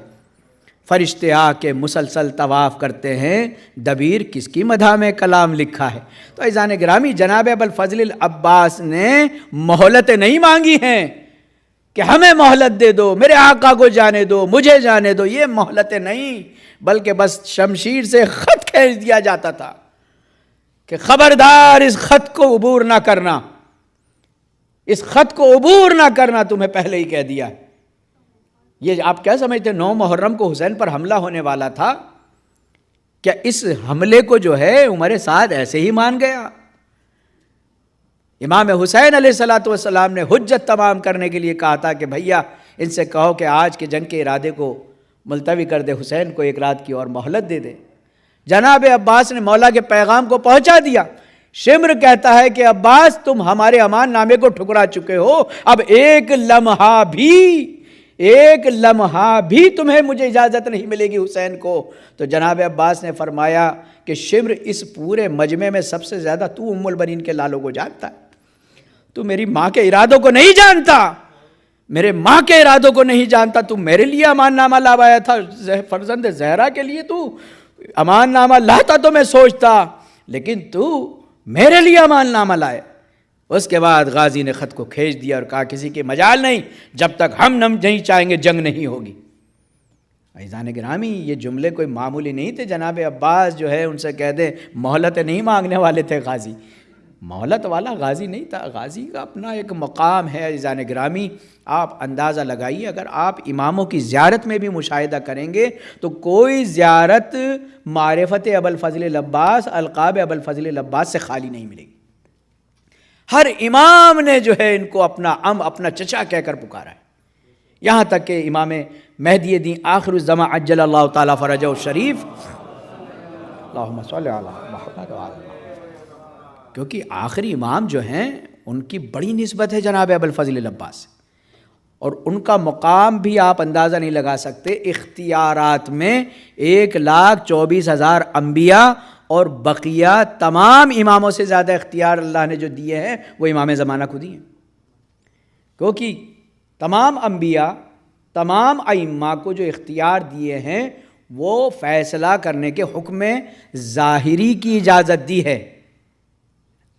Speaker 1: فرشتے آ کے مسلسل طواف کرتے ہیں، دبیر کس کی مدح میں کلام لکھا ہے۔ تو عزیزان گرامی، جناب ابوالفضل العباس نے مہلتیں نہیں مانگی ہیں کہ ہمیں مہلت دے دو، میرے آقا کو جانے دو، مجھے جانے دو، یہ مہلتیں نہیں، بلکہ بس شمشیر سے خط کھینچ دیا جاتا تھا کہ خبردار اس خط کو عبور نہ کرنا، اس خط کو عبور نہ کرنا، تمہیں پہلے ہی کہہ دیا۔ یہ آپ کیا سمجھتے ہیں 9 محرم کو حسین پر حملہ ہونے والا تھا؟ کیا اس حملے کو جو ہے عمر سعد ایسے ہی مان گیا؟ امام حسین علیہ السلام نے حجت تمام کرنے کے لیے کہا تھا کہ بھیا ان سے کہو کہ آج کے جنگ کے ارادے کو ملتوی کر دے، حسین کو 1 رات کی اور مہلت دے دے۔ جناب عباس نے مولا کے پیغام کو پہنچا دیا۔ شمر کہتا ہے کہ عباس تم ہمارے امان نامے کو ٹھکرا چکے ہو، اب ایک لمحہ بھی تمہیں مجھے اجازت نہیں ملے گی حسین کو۔ تو جناب عباس نے فرمایا کہ شمر، اس پورے مجمع میں سب سے زیادہ تو ام البنین کے لالوں کو جانتا ہے، تو میری ماں کے ارادوں کو نہیں جانتا، میرے ماں کے ارادوں کو نہیں جانتا۔ تو میرے لیے امان نامہ لاوایا تھا، فرزند زہرا کے لیے تو امان نامہ لاتا تو میں سوچتا، لیکن تو میرے لیے امان نامہ لائے۔ اس کے بعد غازی نے خط کو کھینچ دیا اور کہا کسی کی مجال نہیں، جب تک ہم نہیں چاہیں گے جنگ نہیں ہوگی۔ عزیزان گرامی، یہ جملے کوئی معمولی نہیں تھے۔ جناب عباس جو ہے ان سے کہہ دیں مہلت نہیں مانگنے والے تھے غازی، مہلت والا غازی نہیں تھا۔ غازی کا اپنا ایک مقام ہے۔ عزیزان گرامی، آپ اندازہ لگائیے، اگر آپ اماموں کی زیارت میں بھی مشاہدہ کریں گے تو کوئی زیارت معرفت ابوالفضل العباس، القاب ابوالفضل العباس سے خالی نہیں ملے گی۔ ہر امام نے جو ہے ان کو اپنا چچا کہہ کر پکارا ہے، یہاں تک کہ امام مہدی دین آخر الزمان عجل اللہ تعالی فرجہ الشریف، اللہم صلی علی محمد وعلی محمد، کیونکہ آخری امام جو ہیں ان کی بڑی نسبت ہے جناب ابوالفضل العباس سے، اور ان کا مقام بھی آپ اندازہ نہیں لگا سکتے۔ اختیارات میں 1,24,000 انبیاء اور بقیہ تمام اماموں سے زیادہ اختیار اللہ نے جو دیے ہیں وہ امام زمانہ خود ہی ہیں، کیونکہ تمام انبیاء، تمام ائمہ کو جو اختیار دیے ہیں وہ فیصلہ کرنے کے حکم ظاہری کی اجازت دی ہے،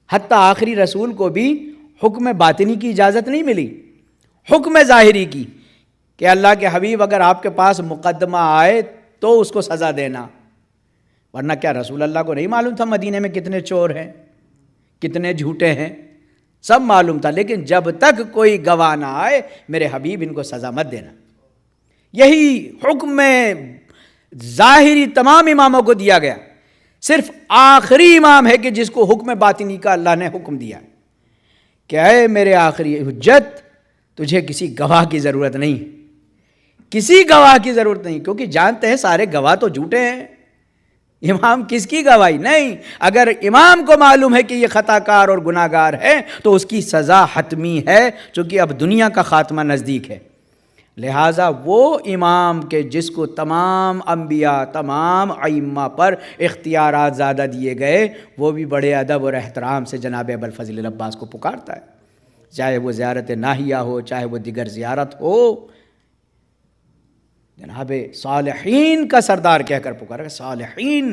Speaker 1: حتیٰ آخری رسول کو بھی حکم باطنی کی اجازت نہیں ملی، حکم ظاہری کی، کہ اللہ کے حبیب اگر آپ کے پاس مقدمہ آئے تو اس کو سزا دینا، ورنہ کیا رسول اللہ کو نہیں معلوم تھا مدینے میں کتنے چور ہیں، کتنے جھوٹے ہیں؟ سب معلوم تھا، لیکن جب تک کوئی گواہ نہ آئے میرے حبیب ان کو سزا مت دینا۔ یہی حکم ظاہری تمام اماموں کو دیا گیا، صرف آخری امام ہے کہ جس کو حکم باطنی کا اللہ نے حکم دیا کہ اے میرے آخری حجت، تجھے کسی گواہ کی ضرورت نہیں، کسی گواہ کی ضرورت نہیں، کیونکہ جانتے ہیں سارے گواہ تو جھوٹے ہیں، امام کس کی گواہی؟ نہیں، اگر امام کو معلوم ہے کہ یہ خطا کار اور گناہ گار ہے تو اس کی سزا حتمی ہے، چونکہ اب دنیا کا خاتمہ نزدیک ہے۔ لہٰذا وہ امام کے جس کو تمام انبیاء، تمام ائمہ پر اختیارات زیادہ دیے گئے، وہ بھی بڑے ادب اور احترام سے جناب ابوالفضل العباس کو پکارتا ہے، چاہے وہ زیارت ناہیہ ہو، چاہے وہ دیگر زیارت ہو، جناب صالحین کا سردار کہہ کر پکارا، صالحین۔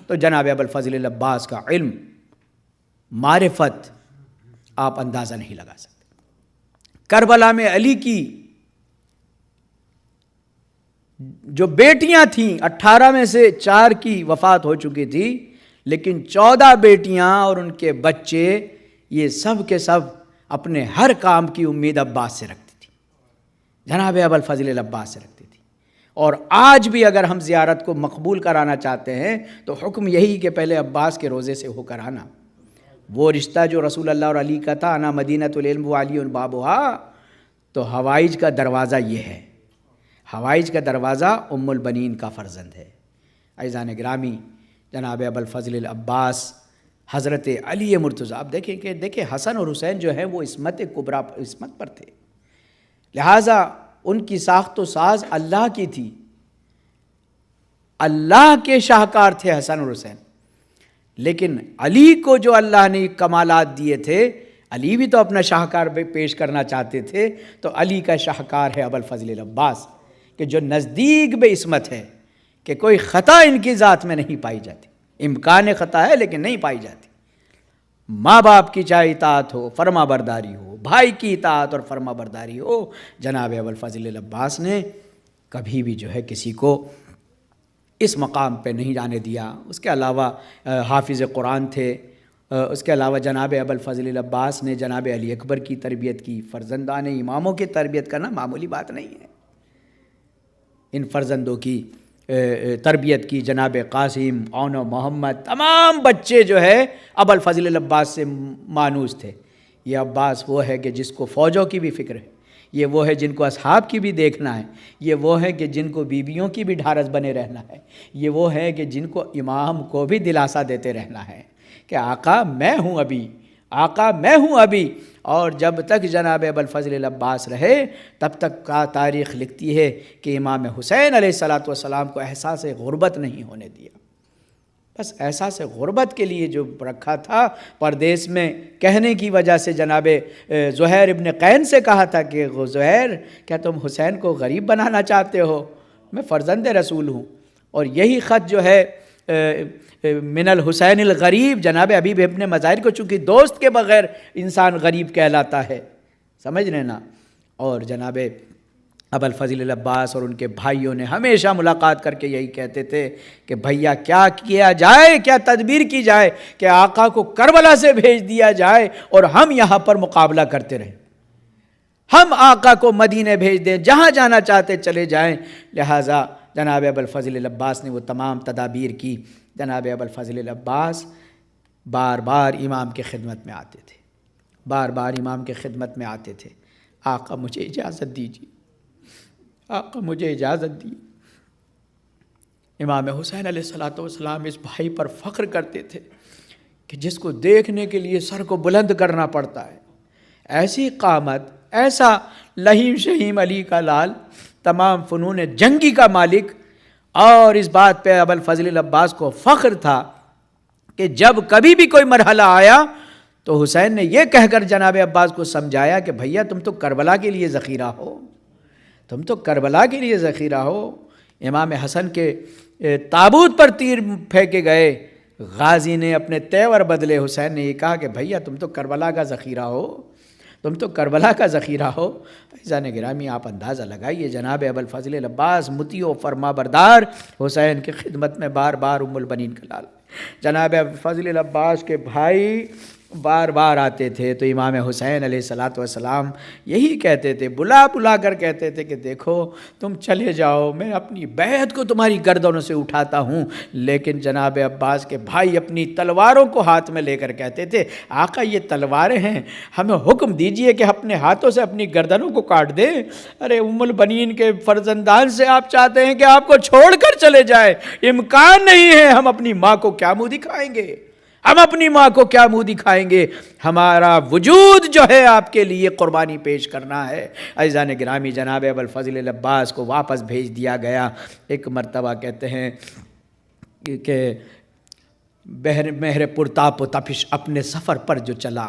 Speaker 1: تو جناب ابوالفضل العباس کا علم، معرفت آپ اندازہ نہیں لگا سکتے۔ کربلا میں علی کی جو بیٹیاں تھیں 18 میں سے 4 کی وفات ہو چکی تھی، لیکن 14 بیٹیاں اور ان کے بچے یہ سب کے سب اپنے ہر کام کی امید عباس سے رکھتی تھی، جناب ابوالفضل العباس سے رکھتی تھی۔ اور آج بھی اگر ہم زیارت کو مقبول کرانا چاہتے ہیں تو حکم یہی کہ پہلے عباس کے روزے سے ہو کر آنا۔ وہ رشتہ جو رسول اللہ اور علی کا تھا، انا مدینۃ العلم وعلی بابھا، تو حوائج کا دروازہ یہ ہے، حوائج کا دروازہ ام البنین کا فرزند ہے۔ عزیزان گرامی، جناب ابوالفضل العباس حضرت علی مرتضیٰ، آپ دیکھیں حسن اور حسین جو ہیں وہ عصمت کبریٰ عصمت پر تھے، لہٰذا ان کی ساخت و ساز اللہ کی تھی، اللہ کے شاہکار تھے حسن اور حسین، لیکن علی کو جو اللہ نے کمالات دیے تھے، علی بھی تو اپنا شاہکار پیش کرنا چاہتے تھے، تو علی کا شاہکار ہے ابوالفضل العباس، کہ جو نزدیک بے عصمت ہے، کہ کوئی خطا ان کی ذات میں نہیں پائی جاتی، امکان خطا ہے لیکن نہیں پائی جاتی۔ ماں باپ کی چاہے اطاعت ہو، فرما برداری ہو، بھائی کی اطاعت اور فرما برداری ہو، جناب ابوالفضل العباس نے کبھی بھی جو ہے کسی کو اس مقام پہ نہیں جانے دیا۔ اس کے علاوہ حافظ قرآن تھے، اس کے علاوہ جناب ابوالفضل العباس نے جناب علی اکبر کی تربیت کی۔ فرزندان اماموں کی تربیت کرنا معمولی بات نہیں ہے۔ ان فرزندوں کی تربیت کی، جناب قاسم، اون و محمد، تمام بچے جو ہے ابوالفضل العباس سے مانوس تھے۔ یہ عباس وہ ہے کہ جس کو فوجوں کی بھی فکر ہے، یہ وہ ہے جن کو اصحاب کی بھی دیکھنا ہے، یہ وہ ہے کہ جن کو بیویوں کی بھی ڈھارس بنے رہنا ہے، یہ وہ ہے کہ جن کو امام کو بھی دلاسا دیتے رہنا ہے کہ آقا میں ہوں ابھی، آقا میں ہوں ابھی۔ اور جب تک جناب ابوالفضل العباس رہے تب تک کا تاریخ لکھتی ہے کہ امام حسین علیہ الصلاۃ والسلام کو احساس غربت نہیں ہونے دیا۔ بس احساس غربت کے لیے جو رکھا تھا پردیس میں، کہنے کی وجہ سے جناب زہیر ابن قین سے کہا تھا کہ زہیر کیا تم حسین کو غریب بنانا چاہتے ہو؟ میں فرزند رسول ہوں۔ اور یہی خط جو ہے من الحسین الغریب، جناب حبیب ابن مظاہر کو، چونکہ دوست کے بغیر انسان غریب کہلاتا ہے، سمجھ لینا۔ اور جناب ابوالفضل العباس اور ان کے بھائیوں نے ہمیشہ ملاقات کر کے یہی کہتے تھے کہ بھیا کیا کیا جائے، کیا تدبیر کی جائے کہ آقا کو کربلا سے بھیج دیا جائے اور ہم یہاں پر مقابلہ کرتے رہیں، ہم آقا کو مدینے بھیج دیں، جہاں جانا چاہتے چلے جائیں۔ لہٰذا جناب ابوالفضل العباس نے وہ تمام تدابیر کی۔ جناب ابوالفضل العباس بار بار امام کی خدمت میں آتے تھے، بار بار امام کی خدمت میں آتے تھے۔ آقا مجھے اجازت دیجیے، آقا مجھے اجازت دی۔ امام حسین علیہ الصلاۃ والسلام اس بھائی پر فخر کرتے تھے کہ جس کو دیکھنے کے لیے سر کو بلند کرنا پڑتا ہے، ایسی قامت، ایسا لہیم شہیم علی کا لال، تمام فنون جنگی کا مالک۔ اور اس بات پہ ابوالفضل العباس کو فخر تھا کہ جب کبھی بھی کوئی مرحلہ آیا تو حسین نے یہ کہہ کر جناب عباس کو سمجھایا کہ بھیا تم تو کربلا کے لیے ذخیرہ ہو، تم تو کربلا کے لیے ذخیرہ ہو۔ امام حسن کے تابوت پر تیر پھینکے گئے، غازی نے اپنے تیور بدلے، حسین نے یہ کہا کہ بھیا تم تو کربلا کا ذخیرہ ہو، تم تو کربلا کا ذخیرہ ہو۔ عزیزان گرامی آپ اندازہ لگائیے، جناب ابوالفضل العباس مطیع و فرما بردار، حسین کی خدمت میں بار بار ام البنین کا لال۔ جناب ابوالفضل العباس کے بھائی بار بار آتے تھے تو امام حسین علیہ الصلاۃ والسلام یہی کہتے تھے، بلا بلا کر کہتے تھے کہ دیکھو تم چلے جاؤ، میں اپنی بیعت کو تمہاری گردنوں سے اٹھاتا ہوں۔ لیکن جناب عباس کے بھائی اپنی تلواروں کو ہاتھ میں لے کر کہتے تھے، آقا یہ تلواریں ہیں، ہمیں حکم دیجئے کہ اپنے ہاتھوں سے اپنی گردنوں کو کاٹ دیں۔ ارے ام البنین کے فرزندان سے آپ چاہتے ہیں کہ آپ کو چھوڑ کر چلے جائے؟ امکان نہیں ہے، ہم اپنی ماں کو کیا منہ دکھائیں گے، ہم اپنی ماں کو کیا منہ دکھائیں گے، ہمارا وجود جو ہے آپ کے لیے قربانی پیش کرنا ہے۔ عزیزان گرامی، جناب ابوالفضل العباس کو واپس بھیج دیا گیا۔ ایک مرتبہ کہتے ہیں کہ مہر پرتاپ و تپش اپنے سفر پر جو چلا،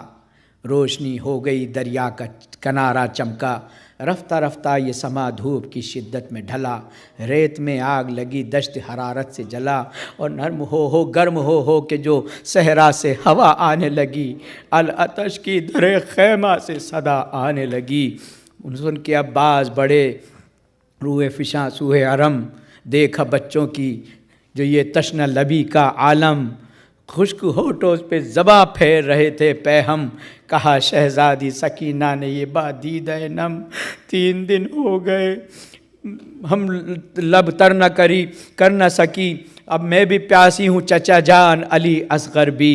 Speaker 1: روشنی ہو گئی دریا کا کنارہ چمکا، رفتہ رفتہ یہ سما دھوپ کی شدت میں ڈھلا، ریت میں آگ لگی دشت حرارت سے جلا، اور نرم ہو گرم ہو کہ جو صحرا سے ہوا آنے لگی، العطش کی درے خیمہ سے صدا آنے لگی۔ ان کے عباس بڑے روح فشاں سوئے حرم، دیکھا بچوں کی جو یہ تشنہ لبی کا عالم، خشک ہونٹوں پہ زباں پھیر رہے تھے پیہم، کہا شہزادی سکینہ نے یہ بات دیدہ نم، 3 دن ہو گئے ہم لب تر نہ کر نہ سکی، اب میں بھی پیاسی ہوں چچا جان علی اصغر بھی۔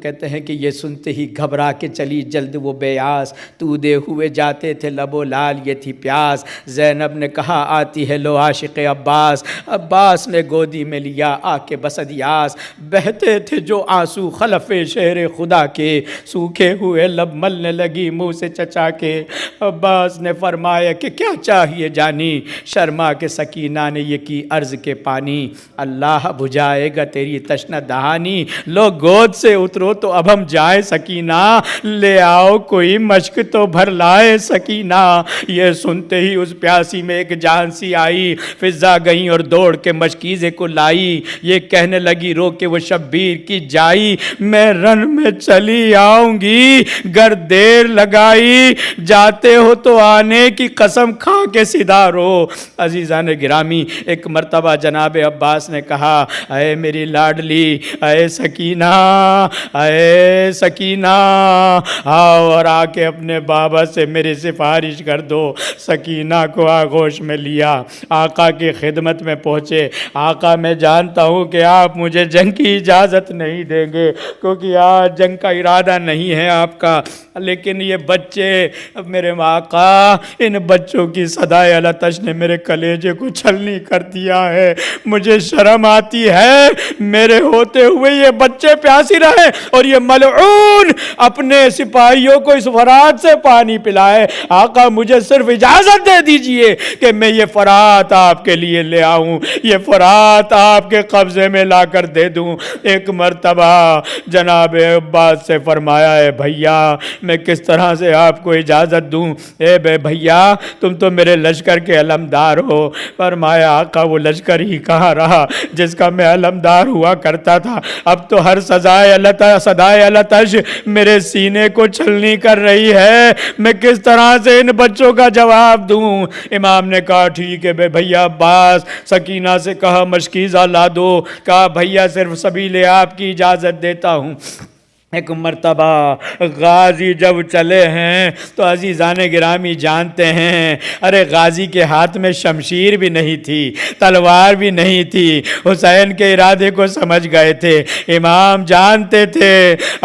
Speaker 1: کہتے ہیں کہ یہ سنتے ہی گھبرا کے چلی جلد وہ بیاس، تو دے ہوئے جاتے تھے لب و لال یہ تھی پیاس، زینب نے کہا آتی ہے لو عاشق عباس، عباس نے گودی میں لیا آ کے بسدیاس، بہتے تھے جو آنسو خلف شہر خدا کے، سوکھے ہوئے لب ملنے لگی منہ سے چچا کے، عباس نے فرمایا کہ کیا چاہیے جانی، شرما کے سکینہ نے یہ کی عرض کے پانی، اللہ اللہ بجھائے گا تیری تشنہ دہانی، لو گود سے اترو تو اب ہم جائیں سکینہ، لے آؤ کوئی مشک تو بھر لائے سکینہ۔ یہ سنتے ہی اس پیاسی میں ایک جان سی آئی، فضا گئیں اور دوڑ کے مشکیزے کو لائی، یہ کہنے لگی رو کے وہ شبیر کی جائی، میں رن میں چلی آؤں گی گر دیر لگائی، جاتے ہو تو آنے کی قسم کھا کے سیدھا رو۔ عزیزان گرامی، ایک مرتبہ جناب عباس نے کہا، اے میری لاڈلی، اے سکینہ، اے سکینہ، آؤ اور آ کے اپنے بابا سے میری سفارش کر دو۔ سکینہ کو آغوش میں لیا، آقا کی خدمت میں پہنچے۔ آقا میں جانتا ہوں کہ آپ مجھے جنگ کی اجازت نہیں دیں گے، کیونکہ آج جنگ کا ارادہ نہیں ہے آپ کا، لیکن یہ بچے میرے آقا، ان بچوں کی صدائے التش نے میرے کلیجے کو چھلنی کر دیا ہے، مجھے شرم آتی ہے، میرے ہوتے ہوئے یہ بچے پیاسی رہے اور یہ ملعون اپنے سپاہیوں کو اس فرات سے پانی پلائے۔ آقا مجھے صرف اجازت دے دیجئے کہ میں یہ فرات آپ کے لیے لے آؤں، یہ فرات آپ کے قبضے میں لا کر دے دوں۔ ایک مرتبہ جناب عباس سے فرمایا، اے بھیا میں کس طرح سے آپ کو اجازت دوں، اے بے بھیا تم تو میرے لشکر کے علمدار ہو۔ فرمایا آقا وہ لشکر ہی کہاں رہا جس کا میں علمدار ہوا کرتا تھا، اب تو ہر صدائے التش میرے سینے کو چھلنی کر رہی ہے، میں کس طرح سے ان بچوں کا جواب دوں۔ امام نے کہا ٹھیک ہے بے بھیا عباس، سکینہ سے کہا مشکیزہ لا دو، کہا بھیا صرف سبیل آپ کی اجازت دیتا ہوں۔ ایک مرتبہ غازی جب چلے ہیں تو عزیزان گرامی جانتے ہیں، ارے غازی کے ہاتھ میں شمشیر بھی نہیں تھی، تلوار بھی نہیں تھی، حسین کے ارادے کو سمجھ گئے تھے۔ امام جانتے تھے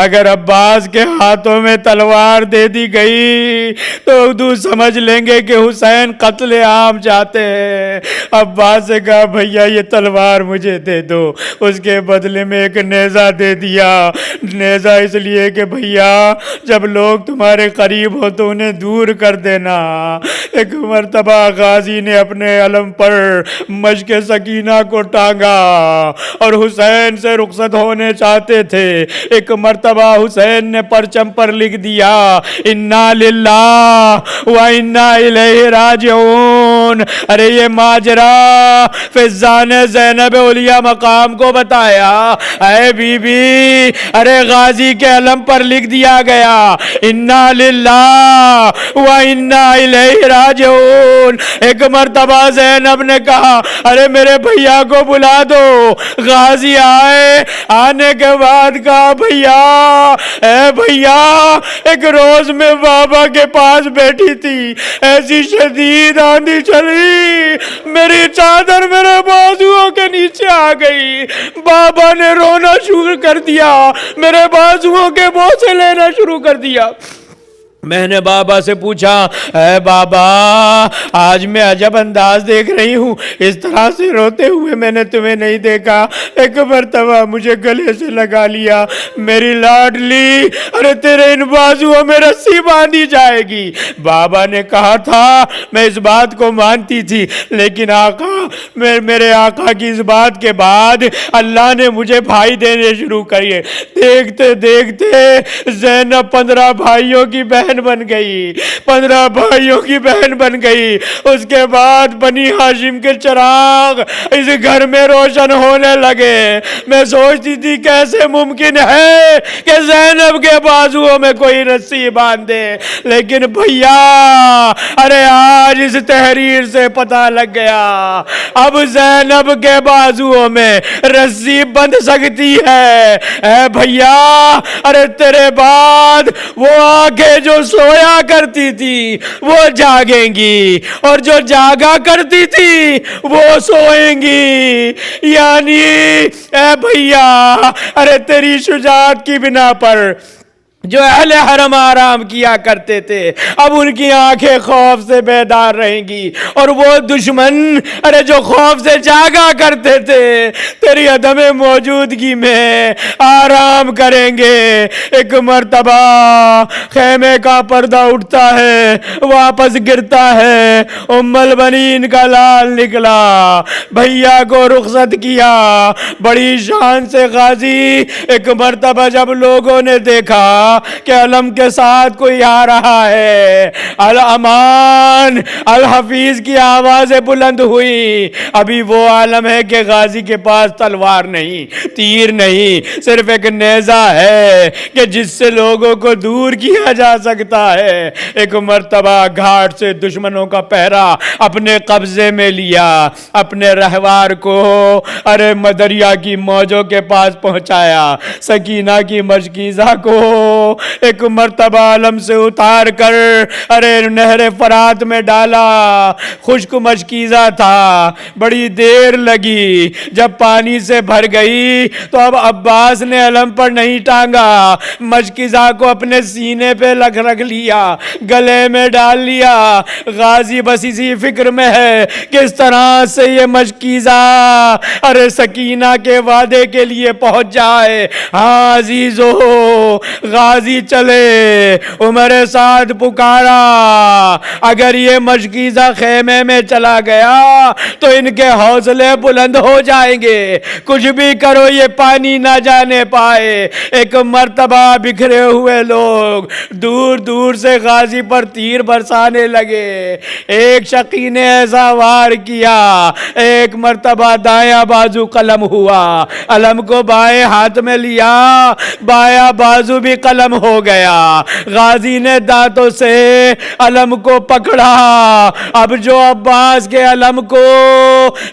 Speaker 1: اگر عباس کے ہاتھوں میں تلوار دے دی گئی تو اردو سمجھ لیں گے کہ حسین قتل عام چاہتے ہیں۔ عباس سے کہا بھیا یہ تلوار مجھے دے دو، اس کے بدلے میں ایک نیزہ دے دیا۔ نیزہ اس لیے کہ بھیا جب لوگ تمہارے قریب ہو تو انہیں دور کر دینا۔ ایک مرتبہ غازی نے اپنے علم پر مشک سکینہ کو ٹانگا اور حسین سے رخصت ہونے چاہتے تھے۔ ایک مرتبہ حسین نے پرچم پر لکھ دیا انا للہ و انا الیہ راجعون۔ ارے یہ ماجرا فضا نے زینب اولیاء مقام کو بتایا، اے بی بی ارے غازی کے علم پر لکھ دیا گیا انا للہ و انا الیہ راجعون۔ ایک مرتبہ زینب نے کہا ارے میرے بھیا کو بلا دو، غازی آئے، آنے کے بعد کہا بھیا اے بھیا ایک روز میں بابا کے پاس بیٹھی تھی، ایسی شدید آندھی چلی میری چادر میرے بازوؤں کے نیچے آ گئی، بابا نے رونا شروع کر دیا، میرے بازوؤں کے بوسے لینا شروع کر دیا۔ میں نے بابا سے پوچھا اے بابا آج میں عجب انداز دیکھ رہی ہوں، اس طرح سے روتے ہوئے میں نے تمہیں نہیں دیکھا۔ ایک مرتبہ مجھے گلے سے لگا لیا، میری لاڈلی ارے تیرے ان بازوؤں میں رسی باندھی جائے گی۔ بابا نے کہا تھا میں اس بات کو مانتی تھی، لیکن آقا میرے آقا کی اس بات کے بعد اللہ نے مجھے بھائی دینے شروع کیے۔ دیکھتے دیکھتے زینب 15 بھائیوں کی بہن بن گئی، 15 بھائیوں کی بہن بن گئی۔ اس کے بعد بنی ہاشم کے چراغ اس گھر میں روشن ہونے لگے۔ میں سوچتی تھی کیسے ممکن ہے کہ زینب کے بازوؤں میں کوئی رسی باندھے، لیکن بھیا ارے آج اس تحریر سے پتہ لگ گیا اب زینب کے بازوؤں میں رسی بندھ سکتی ہے۔ اے بھیا ارے تیرے بعد وہ آنکھیں جو سویا کرتی تھی وہ جاگیں گی، اور جو جاگا کرتی تھی وہ سوئیں گی۔ یعنی اے بھیا ارے تیری شجاعت کی بنا پر جو اہل حرم آرام کیا کرتے تھے اب ان کی آنکھیں خوف سے بیدار رہیں گی، اور وہ دشمن جو خوف سے جاگا کرتے تھے تیری عدم موجودگی میں آرام کریں گے۔ ایک مرتبہ خیمے کا پردہ اٹھتا ہے، واپس گرتا ہے، ام البنین کا لال نکلا، بھیا کو رخصت کیا بڑی شان سے غازی۔ ایک مرتبہ جب لوگوں نے دیکھا کہ علم کے ساتھ کوئی آ رہا ہے، الامان الحفیظ کی آوازیں بلند ہوئی۔ ابھی وہ عالم ہے کہ غازی کے پاس تلوار نہیں، تیر نہیں، صرف ایک نیزہ ہے کہ جس سے لوگوں کو دور کیا جا سکتا ہے۔ ایک مرتبہ گھاٹ سے دشمنوں کا پہرا اپنے قبضے میں لیا، اپنے رہوار کو دریا کی موجوں کے پاس پہنچایا، سکینہ کی مشکیزہ کو ایک مرتبہ علم سے اتار کر نہر فرات میں ڈالا۔ خشک مشکیزہ تھا، بڑی دیر لگی، جب پانی سے بھر گئی تو اب عباس نے علم پر نہیں ٹانگا، مشکیزہ کو اپنے سینے پہ رکھ لیا، گلے میں ڈال لیا۔ غازی بس اسی فکر میں ہے کس طرح سے یہ مشکیزہ سکینہ کے وعدے کے لیے پہنچ جائے۔ ہاں عزیزو، غازی چلے، عمر سعد پکارا، اگر یہ مشکیزہ خیمے میں چلا گیا تو ان کے حوصلے بلند ہو جائیں گے، کچھ بھی کرو یہ پانی نہ جانے پائے۔ ایک مرتبہ بکھرے ہوئے لوگ دور دور سے غازی پر تیر برسانے لگے۔ ایک شقی نے ایسا وار کیا، ایک مرتبہ دایاں بازو قلم ہوا، علم کو بائیں ہاتھ میں لیا، بایاں بازو بھی قلم ہو گیا۔ غازی نے دانتوں سے علم کو پکڑا۔ اب جو عباس کے علم کو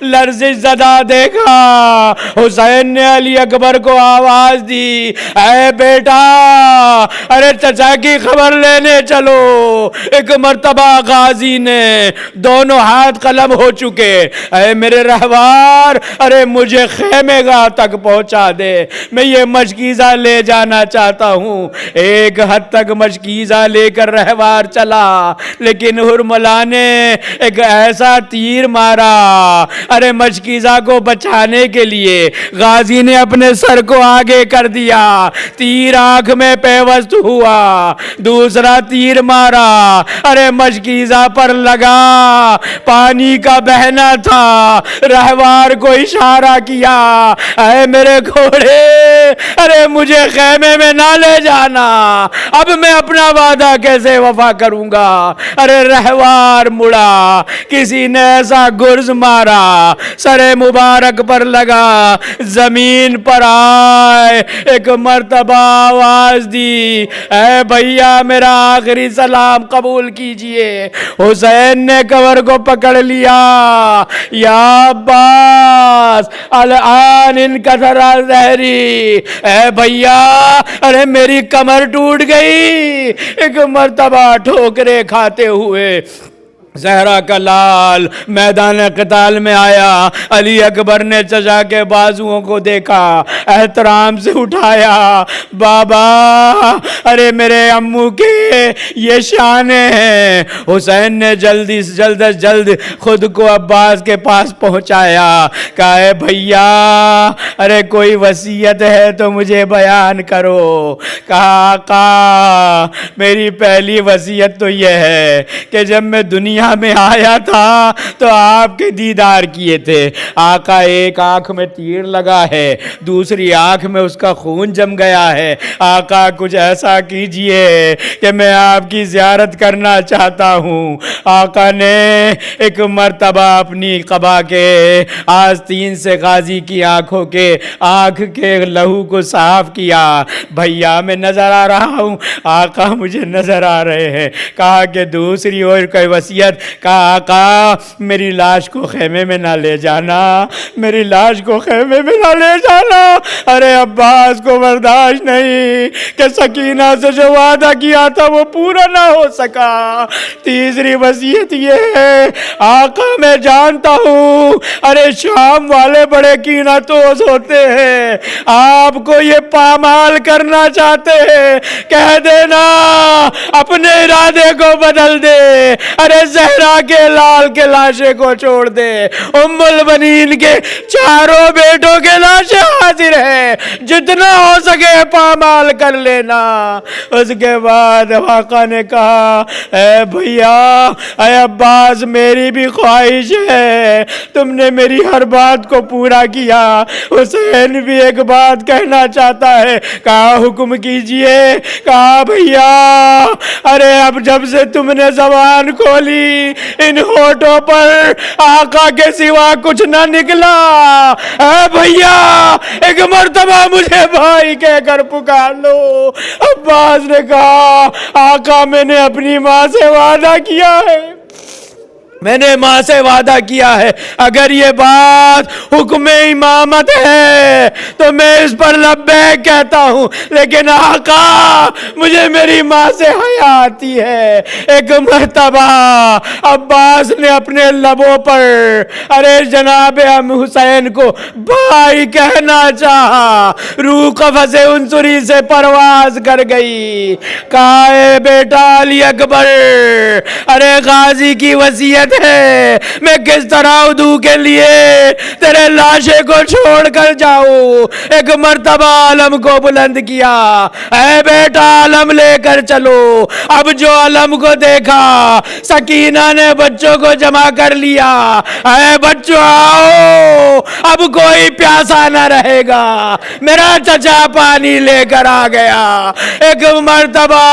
Speaker 1: لرزش زدہ دیکھا، حسین نے علی اکبر کو آواز دی، اے بیٹا چچا کی خبر لینے چلو۔ ایک مرتبہ غازی نے دونوں ہاتھ قلم ہو چکے، اے میرے رہوار مجھے خیمے گاہ تک پہنچا دے، میں یہ مشکیزہ لے جانا چاہتا ہوں۔ ایک حد تک مشکیزہ لے کر رہوار چلا، لیکن ہرملا نے ایک ایسا تیر مارا مشکیزہ کو بچانے کے لیے غازی نے اپنے سر کو آگے کر دیا، تیر آنکھ میں پیوست ہوا، دوسرا تیر مارا مشکیزہ پر لگا، پانی کا بہنا تھا، رہوار کو اشارہ کیا، اے میرے گھوڑے مجھے خیمے میں نہ لے جانا، اب میں اپنا وعدہ کیسے وفا کروں گا۔ رہوار مڑا، کسی نے ایسا گرز مارا، سر مبارک پر لگا، زمین پر آئے۔ ایک مرتبہ آواز دی، اے بھیا میرا آخری سلام قبول کیجئے۔ حسین نے کمر کو پکڑ لیا، یا عباس الان انکسر ظہری، اے بھیا میری کمر ٹوٹ گئی۔ ایک مرتبہ ٹھوکرے کھاتے ہوئے زہرا کا لال میدان قتال میں آیا۔ علی اکبر نے چچا کے بازوؤں کو دیکھا، احترام سے اٹھایا، بابا میرے امو کے یہ شانے ہیں۔ حسین نے جلدی سے جلد خود کو عباس کے پاس پہنچایا، کہا اے بھیا کوئی وصیت ہے تو مجھے بیان کرو۔ کہا آقا میری پہلی وصیت تو یہ ہے کہ جب میں دنیا میں آیا تھا تو آپ کے دیدار کیے تھے، آقا ایک آنکھ میں تیر لگا ہے، دوسری آنکھ میں اس کا خون جم گیا ہے، آقا کچھ ایسا کیجئے کہ میں آپ کی زیارت کرنا چاہتا ہوں۔ آقا نے ایک مرتبہ اپنی قبا کے آستین سے غازی کی آنکھوں کے آنکھ کے لہو کو صاف کیا، بھیا میں نظر آ رہا ہوں، آقا مجھے نظر آ رہے ہیں۔ کہا کہ دوسری اور کوئی وصیت وصیت، کہا آقا میری لاش کو خیمے میں نہ لے جانا، میری لاش کو خیمے میں نہ لے جانا۔ ارے عباس کو برداشت نہیں کہ سکینہ سے جو وعدہ کیا تھا وہ پورا نہ ہو سکا۔ تیسری وصیت یہ ہے، آقا میں جانتا ہوں ارے شام والے بڑے کینہ توز ہوتے ہیں، آپ کو یہ پامال کرنا چاہتے ہیں، کہہ دینا اپنے ارادے کو بدل دے، ارے زہرا کے لال کے لاشے کو چھوڑ دے، ام البنین کے چاروں بیٹوں کے لاشیں حاضر ہیں، جتنا ہو سکے پامال کر لینا۔ اس کے بعد آقا نے کہا اے بھیا، اے عباس، میری بھی خواہش ہے، تم نے میری ہر بات کو پورا کیا، حسین بھی ایک بات کہنا چاہتا ہے، کہا حکم کیجئے۔ کہا بھیا ارے اب جب سے تم نے زبان کھولی ان ہونٹوں پر آقا کے سوا کچھ نہ نکلا، اے بھیا ایک مرتبہ مجھے بھائی کہہ کر پکار لو۔ عباس نے کہا آقا میں نے اپنی ماں سے وعدہ کیا ہے، میں نے ماں سے وعدہ کیا ہے، اگر یہ بات حکم امامت ہے تو میں اس پر لبیک کہتا ہوں، لیکن آقا مجھے میری ماں سے حیا آتی ہے۔ ایک مرتبہ عباس نے اپنے لبوں پر ارے جناب حسین کو بھائی کہنا چاہا، روح قفس عنصری سے پرواز کر گئی۔ کہا اے بیٹا علی اکبر، ارے غازی کی وصیت ہے، میں کس طرح عدو کے لیے تیرے لاشے کو چھوڑ کر جاؤں۔ ایک مرتبہ علم کو بلند کیا، اے بیٹا علم لے کر چلو۔ اب جو علم کو دیکھا، سکینہ نے بچوں کو جمع کر لیا، اے بچوں آؤ، اب کوئی پیاسا نہ رہے گا، میرا چچا پانی لے کر آ گیا۔ ایک مرتبہ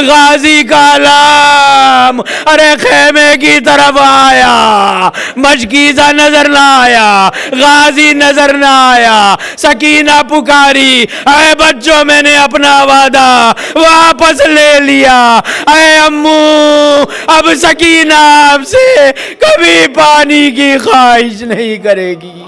Speaker 1: غازی کا علم ارے خیمے کی طرف آیا، مشکیزہ نظر نہ آیا، غازی نظر نہ آیا۔ سکینہ پکاری، اے بچوں میں نے اپنا وعدہ واپس لے لیا، اے امو اب سکینہ آپ سے کبھی پانی کی خواہش نہیں کرے گی۔